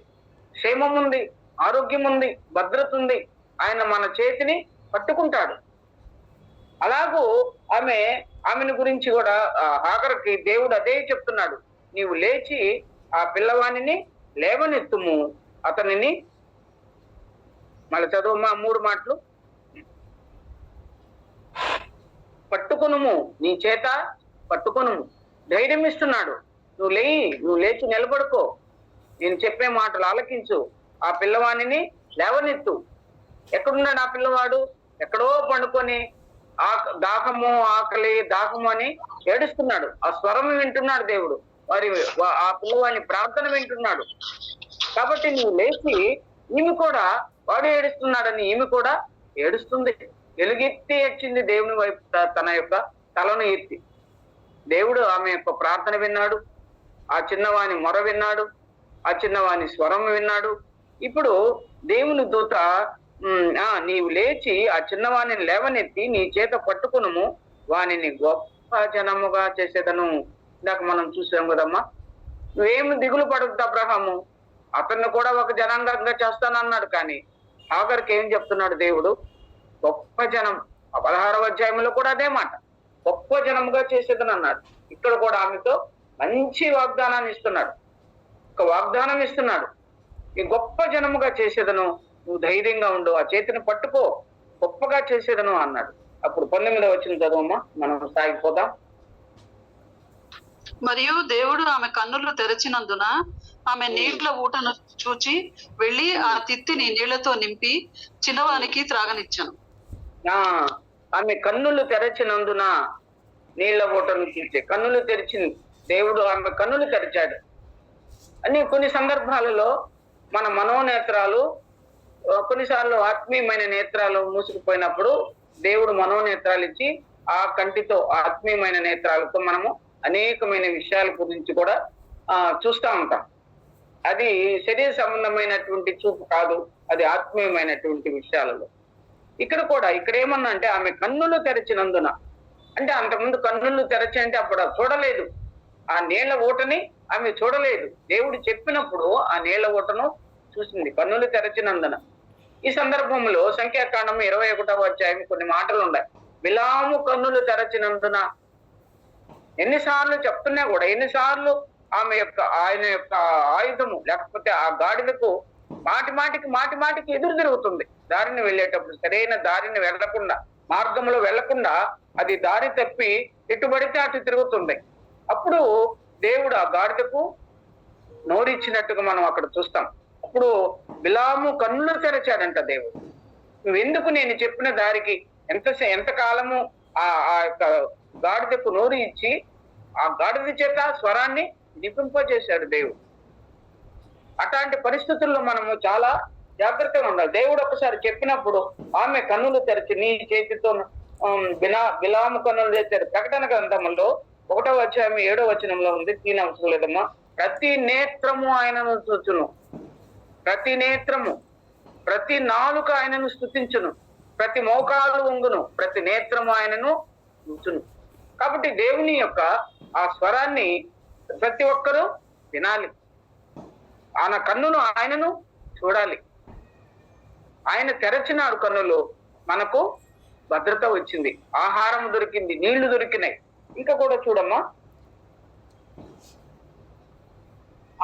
క్షేమం ఉంది, ఆరోగ్యం ఉంది, భద్రత ఉంది. ఆయన మన చేతిని పట్టుకుంటాడు. అలాగూ ఆమెను గురించి కూడా హాగరుకి దేవుడు అదే చెప్తున్నాడు, నీవు లేచి ఆ పిల్లవాణిని లేవనెత్తుము, అతనిని. మళ్ళీ చదువుమా 3 మాటలు. పట్టుకొనుము, నీ చేత పట్టుకొనుము. ధైర్యం ఇస్తున్నాడు, నువ్వు లేచి నిలబడుకో, నేను చెప్పే మాటలు ఆలకించు, ఆ పిల్లవాణిని లేవనెత్తు. ఎక్కడున్నాడు ఆ పిల్లవాడు? ఎక్కడో పండుకొని దాహము ఆకలి దాహము అని ఏడుస్తున్నాడు. ఆ స్వరం వింటున్నాడు దేవుడు, ఆ పిల్లవాని ప్రార్థన వింటున్నాడు. కాబట్టి నువ్వు లేచి, ఈమె కూడా వాడు ఏడుస్తున్నాడని ఈమె కూడా ఏడుస్తుంది. ఎలుగెత్తి వచ్చింది దేవుని వైపు తన యొక్క తలను ఎత్తి. దేవుడు ఆమె యొక్క ప్రార్థన విన్నాడు, ఆ చిన్నవాని మొర విన్నాడు, ఆ చిన్నవాని స్వరం విన్నాడు. ఇప్పుడు దేవుని దూత, నీవు లేచి ఆ చిన్నవాణిని లేవనెత్తి నీ చేత పట్టుకునుము, వానిని గొప్ప జనముగా చేసేదను. ఇందాక మనం చూసాం కదమ్మా. నువ్వేమి దిగులు పడద్దు అబ్రహాము, అతన్ని కూడా ఒక జనాంగంగా చేస్తానన్నాడు. కానీ హాగరుకి ఏం చెప్తున్నాడు దేవుడు? గొప్ప జనం. 16వ అధ్యాయంలో కూడా అదే మాట, గొప్ప జనముగా చేసేదని అన్నాడు. ఇక్కడ కూడా ఆమెతో మంచి వాగ్దానాన్ని ఇస్తున్నాడు, ఒక వాగ్దానం ఇస్తున్నాడు, ఈ గొప్ప జనముగా చేసేదను, నువ్వు ధైర్యంగా ఉండు, ఆ చేతిని పట్టుకో, గొప్పగా చేసేదను అన్నాడు. అప్పుడు 19వ వచనం చదువమ్మా, మనం సాగిపోదాం. మరియు దేవుడు ఆమె కన్నులు తెరచినందున ఆమె నీళ్ల ఊటను చూచి వెళ్లి ఆ తిత్తిని నీళ్లతో నింపి చిన్నవానికి త్రాగనిచ్చాను. ఆమె కన్నులు తెరచినందున నీళ్ల ఊటను చూచి, కన్నులు తెరిచింది దేవుడు, ఆమె కన్నులు తెరిచాడు అని. కొన్ని సందర్భాలలో మన మనోనేత్రాలు, కొన్నిసార్లు ఆత్మీయమైన నేత్రాలు మూసుకుపోయినప్పుడు దేవుడు మనోనేత్రాలు ఇచ్చి ఆ కంటితో, ఆత్మీయమైన నేత్రాలతో మనము అనేకమైన విషయాల గురించి కూడా చూస్తూ ఉంటాం. అది శరీర సంబంధమైనటువంటి చూపు కాదు, అది ఆత్మీయమైనటువంటి విషయాలలో. ఇక్కడ ఏమన్నా అంటే ఆమె కన్నులు తెరచినందున, అంటే అంతకుముందు కన్నులు తెరచి అంటే అప్పుడు చూడలేదు, ఆ నీళ్ల ఊటని ఆమె చూడలేదు. దేవుడు చెప్పినప్పుడు ఆ నీళ్ల ఊటను చూసింది, కన్నులు తెరచినందున. ఈ సందర్భంలో సంఖ్యాకాండం 21వ అధ్యాయం కొన్ని మాటలు ఉన్నాయి. బిలాము కన్నులు తెరచినందున. ఎన్నిసార్లు చెప్తున్నా కూడా, ఎన్నిసార్లు ఆయన యొక్క ఆయుధము లేకపోతే ఆ గాడిదకు మాటి మాటికి ఎదురు తిరుగుతుంది. దారిని వెళ్ళేటప్పుడు సరైన దారిని వెళ్లకుండా, మార్గంలో వెళ్లకుండా అది దారి తప్పి ఎటుబడితే అటు తిరుగుతుంది. అప్పుడు దేవుడు ఆ గాడిదకు నోరిచ్చినట్టుగా మనం అక్కడ చూస్తాం. అప్పుడు బిలాము కన్నులు తెరచాడంట దేవుడు. నువ్వెందుకు నేను చెప్పిన దారికి ఎంతకాలము ఆ యొక్క గాడిదకు నోరు ఇచ్చి ఆ గాడిద చేత స్వరాన్ని నిపింపజేశాడు దేవుడు. అట్లాంటి పరిస్థితుల్లో మనము చాలా జాగ్రత్తగా ఉండాలి. దేవుడు ఒకసారి చెప్పినప్పుడు ఆమె కన్నులు తెరిచి నీ చేతితో బిలాము కన్నులు తెచ్చారు. ప్రకటన గ్రంథంలో 1వ అధ్యాయం 7వ వచనంలో ఉంది, తీన అవసరం లేదమ్మా. ప్రతి నేత్రము ఆయనను చూచును, ప్రతి నేత్రము, ప్రతి నాలుక ఆయనను స్తుతించును, ప్రతి మోకాలు వంగును, ప్రతి నేత్రము ఆయనను చూచును. కాబట్టి దేవుని యొక్క ఆ స్వరాన్ని ప్రతి ఒక్కరూ వినాలి. ఆయన కన్నును ఆయనను చూడాలి. ఆయన తెరచినాడు కన్నులు, మనకు భద్రత వచ్చింది, ఆహారం దొరికింది, నీళ్లు దొరికినాయి. ఇంకా కూడా చూడమ్మా,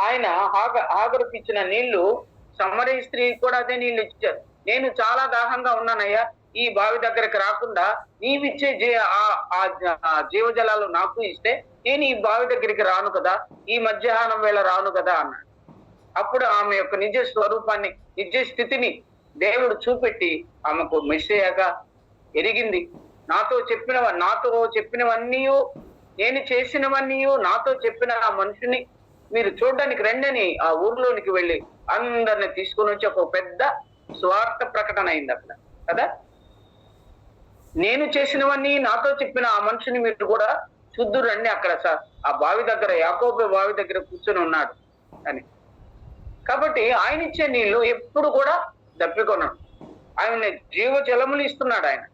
ఆయన హాగరుకు ఇచ్చిన నీళ్లు సమరయ స్త్రీ కూడా అదే నీళ్లు ఇచ్చారు. నేను చాలా దాహంగా ఉన్నానయ్యా, ఈ బావి దగ్గరకు రాకుండా నీవిచ్చే జీవజలాలు నాకు ఇస్తే నేను ఈ బావి దగ్గరికి రాను కదా, ఈ మధ్యాహ్నం వేళ రాను కదా అన్నాడు. అప్పుడు ఆమె యొక్క నిజ స్వరూపాన్ని, నిజ స్థితిని దేవుడు చూపెట్టి ఆమెకు మెస్సేయగా ఎరిగింది. నాతో చెప్పినవన్నీ, నేను చేసినవన్నీ నాతో చెప్పిన ఆ మనుషుని మీరు చూడడానికి రండని ఆ ఊర్లోనికి వెళ్ళి అందరిని తీసుకొని వచ్చి ఒక పెద్ద స్వార్థ ప్రకటన అయింది అక్కడ కదా. నేను చేసినవన్నీ నాతో చెప్పిన ఆ మనుషుని మీరు కూడా చూద్దురు రండి, అక్కడ ఆ బావి దగ్గర, యాకోబు బావి దగ్గర కూర్చొని ఉన్నాడు అని. కాబట్టి ఆయన ఇచ్చే నీళ్లు ఎప్పుడు కూడా దప్పికొన్నాడు. ఆయన జీవజలములు ఇస్తున్నాడు ఆయన.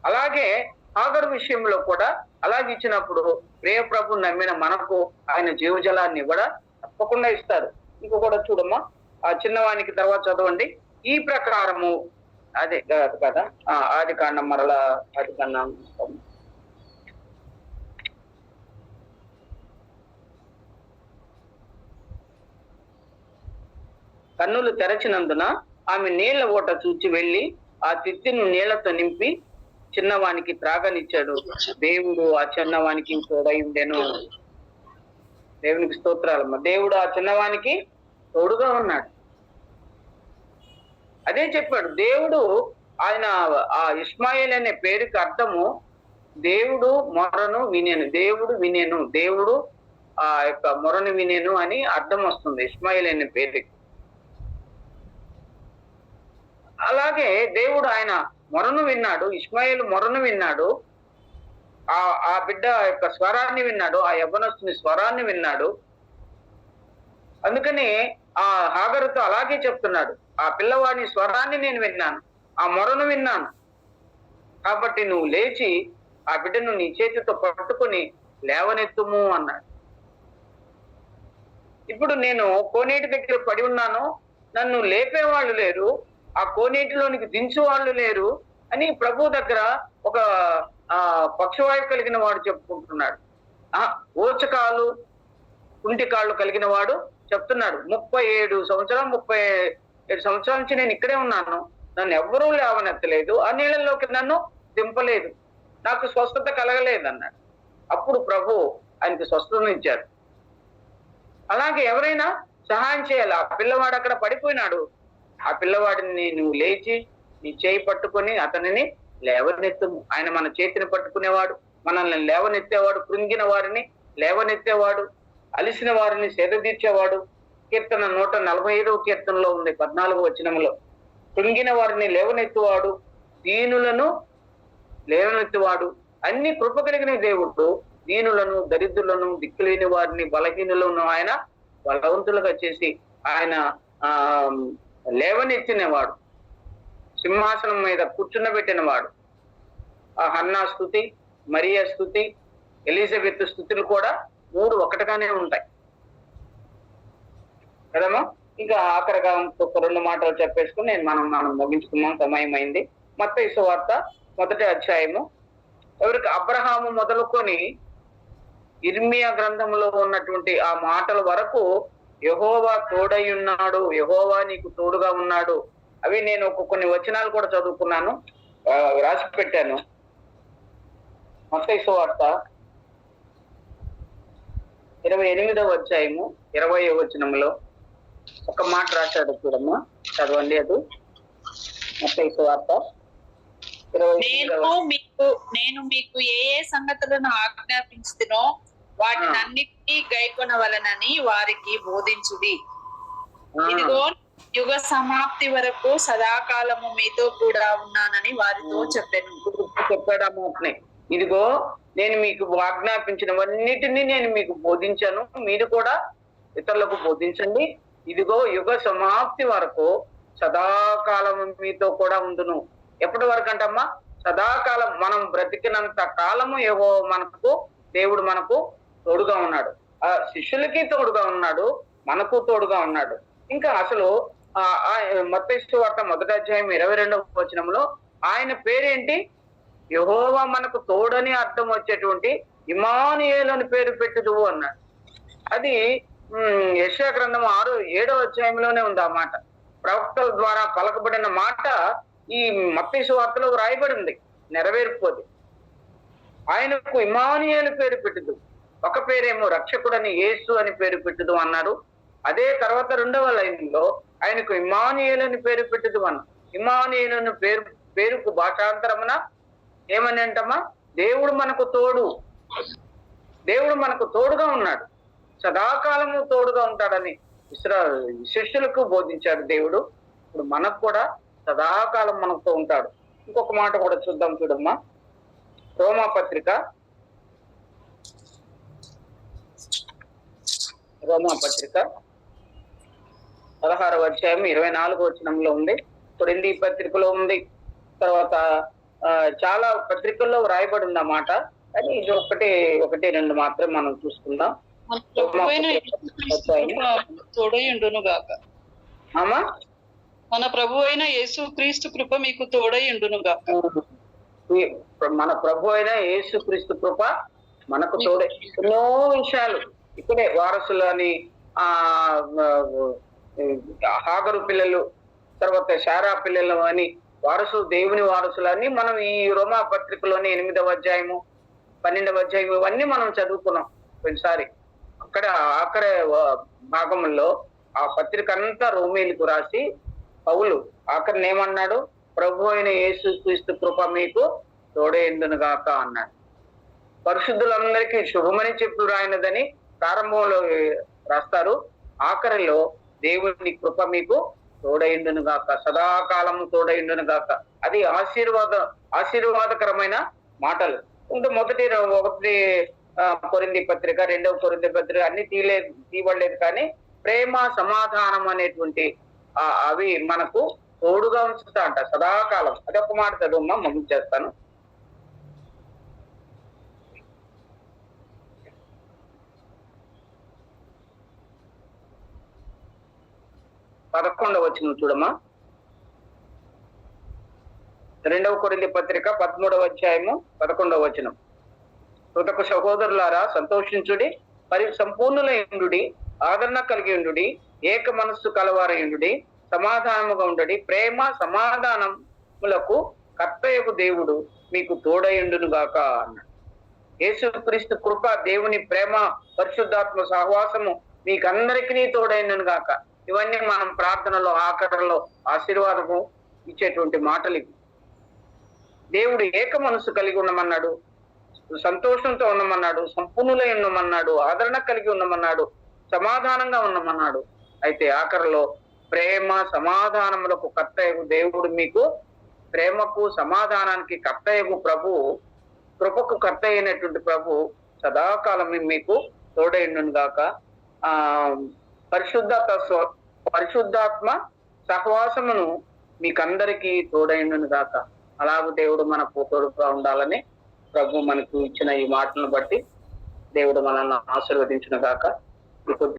అలాగే హాగరు విషయంలో కూడా అలాగే ఇచ్చినప్పుడు ప్రియ ప్రభు నమ్మిన మనకు ఆయన జీవజలాన్ని కూడా తప్పకుండా ఇస్తారు. ఇంకో కూడా చూడమ్మా, ఆ చిన్నవానికి తర్వాత చదవండి. ఈ ప్రకారము అదే కదా ఆది కాండం, మరలా ఆది కాండం కన్నులు తెరచినందున ఆమె నీళ్ల ఓట చూచి వెళ్ళి ఆ తిత్తిని నీళ్లతో నింపి చిన్నవానికి త్రాగనిచ్చాడు. దేవుడు ఆ చిన్నవానికి తోడై ఉండెను. దేవునికి స్తోత్రాలమ్మ. దేవుడు ఆ చిన్నవానికి తోడుగా ఉన్నాడు. అదే చెప్పాడు దేవుడు. ఆయన ఆ ఇష్మాయేల్ అనే పేరుకి అర్థము దేవుడు మొరను వినేను, దేవుడు వినేను, దేవుడు ఆ యొక్క మొరను వినేను అని అర్థం వస్తుంది ఇష్మాయేల్ అనే పేరుకి. అలాగే దేవుడు ఆయన మొరను విన్నాడు, ఇష్మాయేలు మొరను విన్నాడు, ఆ బిడ్డ యొక్క స్వరాన్ని విన్నాడు, ఆ యవ్వనస్తుని స్వరాన్ని విన్నాడు. అందుకని ఆ హాగరుతో అలాగే చెప్తున్నాడు, ఆ పిల్లవాడి స్వరాన్ని నేను విన్నాను, ఆ మొరను విన్నాను, కాబట్టి నువ్వు లేచి ఆ బిడ్డను నీ చేతితో పట్టుకుని లేవనెత్తుము అన్నాడు. ఇప్పుడు నేను కోనేటి దగ్గర పడి ఉన్నాను, నన్ను లేపేవాళ్ళు లేరు, ఆ కోనేటిలోనికి దించు వాళ్ళు లేరు అని ప్రభు దగ్గర ఒక పక్షవాయువు కలిగిన వాడు చెప్పుకుంటున్నాడు. ఓచకాలు, కుంటి కాళ్ళు కలిగిన వాడు చెప్తున్నాడు, 37 సంవత్సరాల నుంచి నేను ఇక్కడే ఉన్నాను, నన్ను ఎవ్వరూ లేవనెత్తలేదు, ఆ నీళ్ళలోకి నన్ను దింపలేదు, నాకు స్వస్థత కలగలేదు అన్నాడు. అప్పుడు ప్రభు ఆయనకి స్వస్థతనిచ్చాడు. అలాగే ఎవరైనా సహాయం చేయాలి. ఆ పిల్లవాడు అక్కడ పడిపోయినాడు, ఆ పిల్లవాడిని నువ్వు లేచి నీ చేయి పట్టుకొని అతనిని లేవనెత్తము. ఆయన మన చేతిని పట్టుకునేవాడు, మనల్ని లేవనెత్తేవాడు, కృంగిన వారిని లేవనెత్తేవాడు, అలిసిన వారిని సేదతీర్చేవాడు. కీర్తన 145వ కీర్తనలో ఉంది 14వ వచనంలో, కృంగిన వారిని లేవనెత్తువాడు, దీనులను లేవనెత్తువాడు. అన్ని కృప కలిగిన దేవుడు దీనులను, దరిద్రులను, దిక్కులేని వారిని, బలహీనులను ఆయన బలవంతులుగా చేసి ఆయన లేవనెత్తినవాడు, సింహాసనం మీద కూర్చున్నబెట్టిన వాడు. ఆ హన్నా స్తుతి, మరియా స్తుతి, ఎలిజబెత్ స్తుతులు కూడా 3 ఒకటిగానే ఉంటాయి కదమ్మా. ఇంకా ఆఖరిగా ఒక 2 మాటలు చెప్పేసుకుని మనం ముగించుకున్నాం, సమయం అయింది. మత్తయి సువార్త 1వ అధ్యాయము. ఎవరికి అబ్రహాము మొదలుకొని ఇర్మియా గ్రంథంలో ఉన్నటువంటి ఆ మాటల వరకు యెహోవా తోడై ఉన్నాడు, యెహోవా నీకు తోడుగా ఉన్నాడు, అవి నేను కొన్ని వచనాలు కూడా చదువుకున్నాను, రాసి పెట్టాను. మత్తయి సువార్త 28వ అధ్యాయము 20వ వచనంలో ఒక మాట రాశాడు చూడమ్మా, చదవండి. అది మత్తయి సువార్త 28వ. నేను మీకు ఏ సంగతులను ఆజ్ఞాపించుతునో వాటినన్నిటినీ గైకొనవలనని వారికి బోధించుడి. ఇదిగో యుగ సమాప్తి వరకు సదాకాలము మీతో కూడా ఉన్నానని వారితో చెప్పాను. చెప్పాడు ఆ మాటనే, ఇదిగో నేను మీకు ఆజ్ఞాపించినవన్నిటినీ నేను మీకు బోధించాను, మీరు కూడా ఇతరులకు బోధించండి. ఇదిగో యుగ సమాప్తి వరకు సదాకాలం మీతో కూడా ఉండును. ఎప్పటి వరకు అంటమ్మా? సదాకాలం. మనం బ్రతికినంత కాలము దేవుడు మనకు తోడుగా ఉన్నాడు. ఆ శిష్యులకి తోడుగా ఉన్నాడు, మనకు తోడుగా ఉన్నాడు. ఇంకా అసలు మత్తయి సువార్త 1వ అధ్యాయం 22వ వచనంలో ఆయన పేరేంటి? యెహోవా మనకు తోడని అర్థం వచ్చేటువంటి ఇమ్మానుయేలు అని పేరు పెట్టుదువు అన్నాడు. అది యెషయా గ్రంథం 7వ అధ్యాయంలోనే ఉంది ఆ మాట. ప్రవక్తల ద్వారా పలకబడిన మాట ఈ మత్తయి సువార్తలో రాయబడి ఉంది, నెరవేరిపోదు. ఆయనకు ఇమ్మానుయేలు పేరు పెట్టుదు. ఒక పేరేమో రక్షకుడని యేసు అని పేరు పెట్టుదు అన్నారు. అదే తర్వాత 2వ లైన్లో ఆయనకు ఇమ్మానుయేలు అని పేరు పెట్టుదు అన్నారు. ఇమ్మానుయేలు అని పేరుకు భాషాంతరమున ఏమని అంటమ్మా? దేవుడు మనకు తోడు. దేవుడు మనకు తోడుగా ఉన్నాడు, సదాకాలము తోడుగా ఉంటాడని శిష్యులకు బోధించాడు దేవుడు. ఇప్పుడు మనకు కూడా సదాకాలం మనతో ఉంటాడు. ఇంకొక మాట కూడా చూద్దాం, చూడమ్మా. రోమా పత్రిక 16వ అధ్యాయం 24వ వచనంలో ఉంది. కొరింథీ పత్రికలో ఉంది. తర్వాత చాలా పత్రికల్లో రాయబడి ఉంది అన్నమాట. కానీ ఇది ఒకటి రెండు మాత్రం మనం చూసుకుందాం. మన ప్రభు అయిన యేసు క్రీస్తు కృప మీకు తోడైండును గాక. మన ప్రభు అయిన యేసు క్రీస్తు కృప మనకు తోడే. ఎన్నో విషయాలు ఇక్కడే వారసులు అని, హాగరు పిల్లలు, తర్వాత శారా పిల్లలు అని వారసులు, దేవుని వారసులు అని మనం ఈ రోమా పత్రికలోని 8వ అధ్యాయము 12వ అధ్యాయం ఇవన్నీ మనం చదువుకున్నాం కొన్నిసారి. అక్కడ ఆఖరి భాగంలో ఆ పత్రిక అంతా రోమీలకు రాసి పౌలు ఆఖరిని ఏమన్నాడు? ప్రభు అయిన యేసు క్రీస్తు కృప మీకు తోడైండును గాక అన్నాడు. పరిశుద్ధులందరికీ శుభమని చెప్పి రాయినదని ప్రారంభంలో రాస్తారు. ఆఖరిలో దేవుని కృప మీకు తోడైండును గాక, సదాకాలము తోడైండును గాక. అది ఆశీర్వాదకరమైన మాటలు. ఇంకా 1 కొరింథీ పత్రిక, 2వ కొరింథీ పత్రిక అన్ని తీయబడలేదు, కానీ ప్రేమ సమాధానం అనేటువంటి అవి మనకు తోడుగా ఉంచుతా అంట సదాకాలం. అదొక మాట చదువుమ్మా, ముగించేస్తాను. పదకొండవ వచనం చూడమ్మా. 2వ కొరింథీ పత్రిక 13వ అధ్యాయము 11వ వచనం. కృతజ్ఞ సహోదరులారా, సంతోషించుడి, సంపూర్ణులైండుడి, ఆదరణ కలిగి ఉండుడి, ఏక మనస్సు కలవారయుండుడి, సమాధానముగా ఉండుడి. ప్రేమ సమాధానములకు కర్తయకు దేవుడు మీకు తోడయుండును గాక అన్నాడు. యేసు క్రీస్తు కృప, దేవుని ప్రేమ, పరిశుద్ధాత్మ సహవాసము మీకందరికీ తోడైండును గాక. ఇవన్నీ మనం ప్రార్థనలో ఆఖరిలో ఆశీర్వాదము ఇచ్చేటువంటి మాటలు ఇవి. దేవుడు ఏక మనస్సు కలిగి ఉండమన్నాడు, సంతోషంతో ఉండమన్నాడు, సంపూర్ణులై ఉండమన్నాడు, ఆదరణ కలిగి ఉండమన్నాడు, సమాధానంగా ఉండమన్నాడు. అయితే ఆఖరిలో ప్రేమ సమాధానములకు కర్తయగు దేవుడు మీకు, ప్రేమకు సమాధానానికి కర్తయగు ప్రభు, కృపకు కర్త అయినటువంటి ప్రభు సదాకాలం మీకు తోడైండును గాక. పరిశుద్ధాత్మ సహవాసమును మీకందరికీ తోడైండును గాక. అలాగూ దేవుడు మనకు తోడుగా ఉండాలని ప్రభు మనకు ఇచ్చిన ఈ మాటలను బట్టి దేవుడు మనల్ని ఆశీర్వదించును గాక.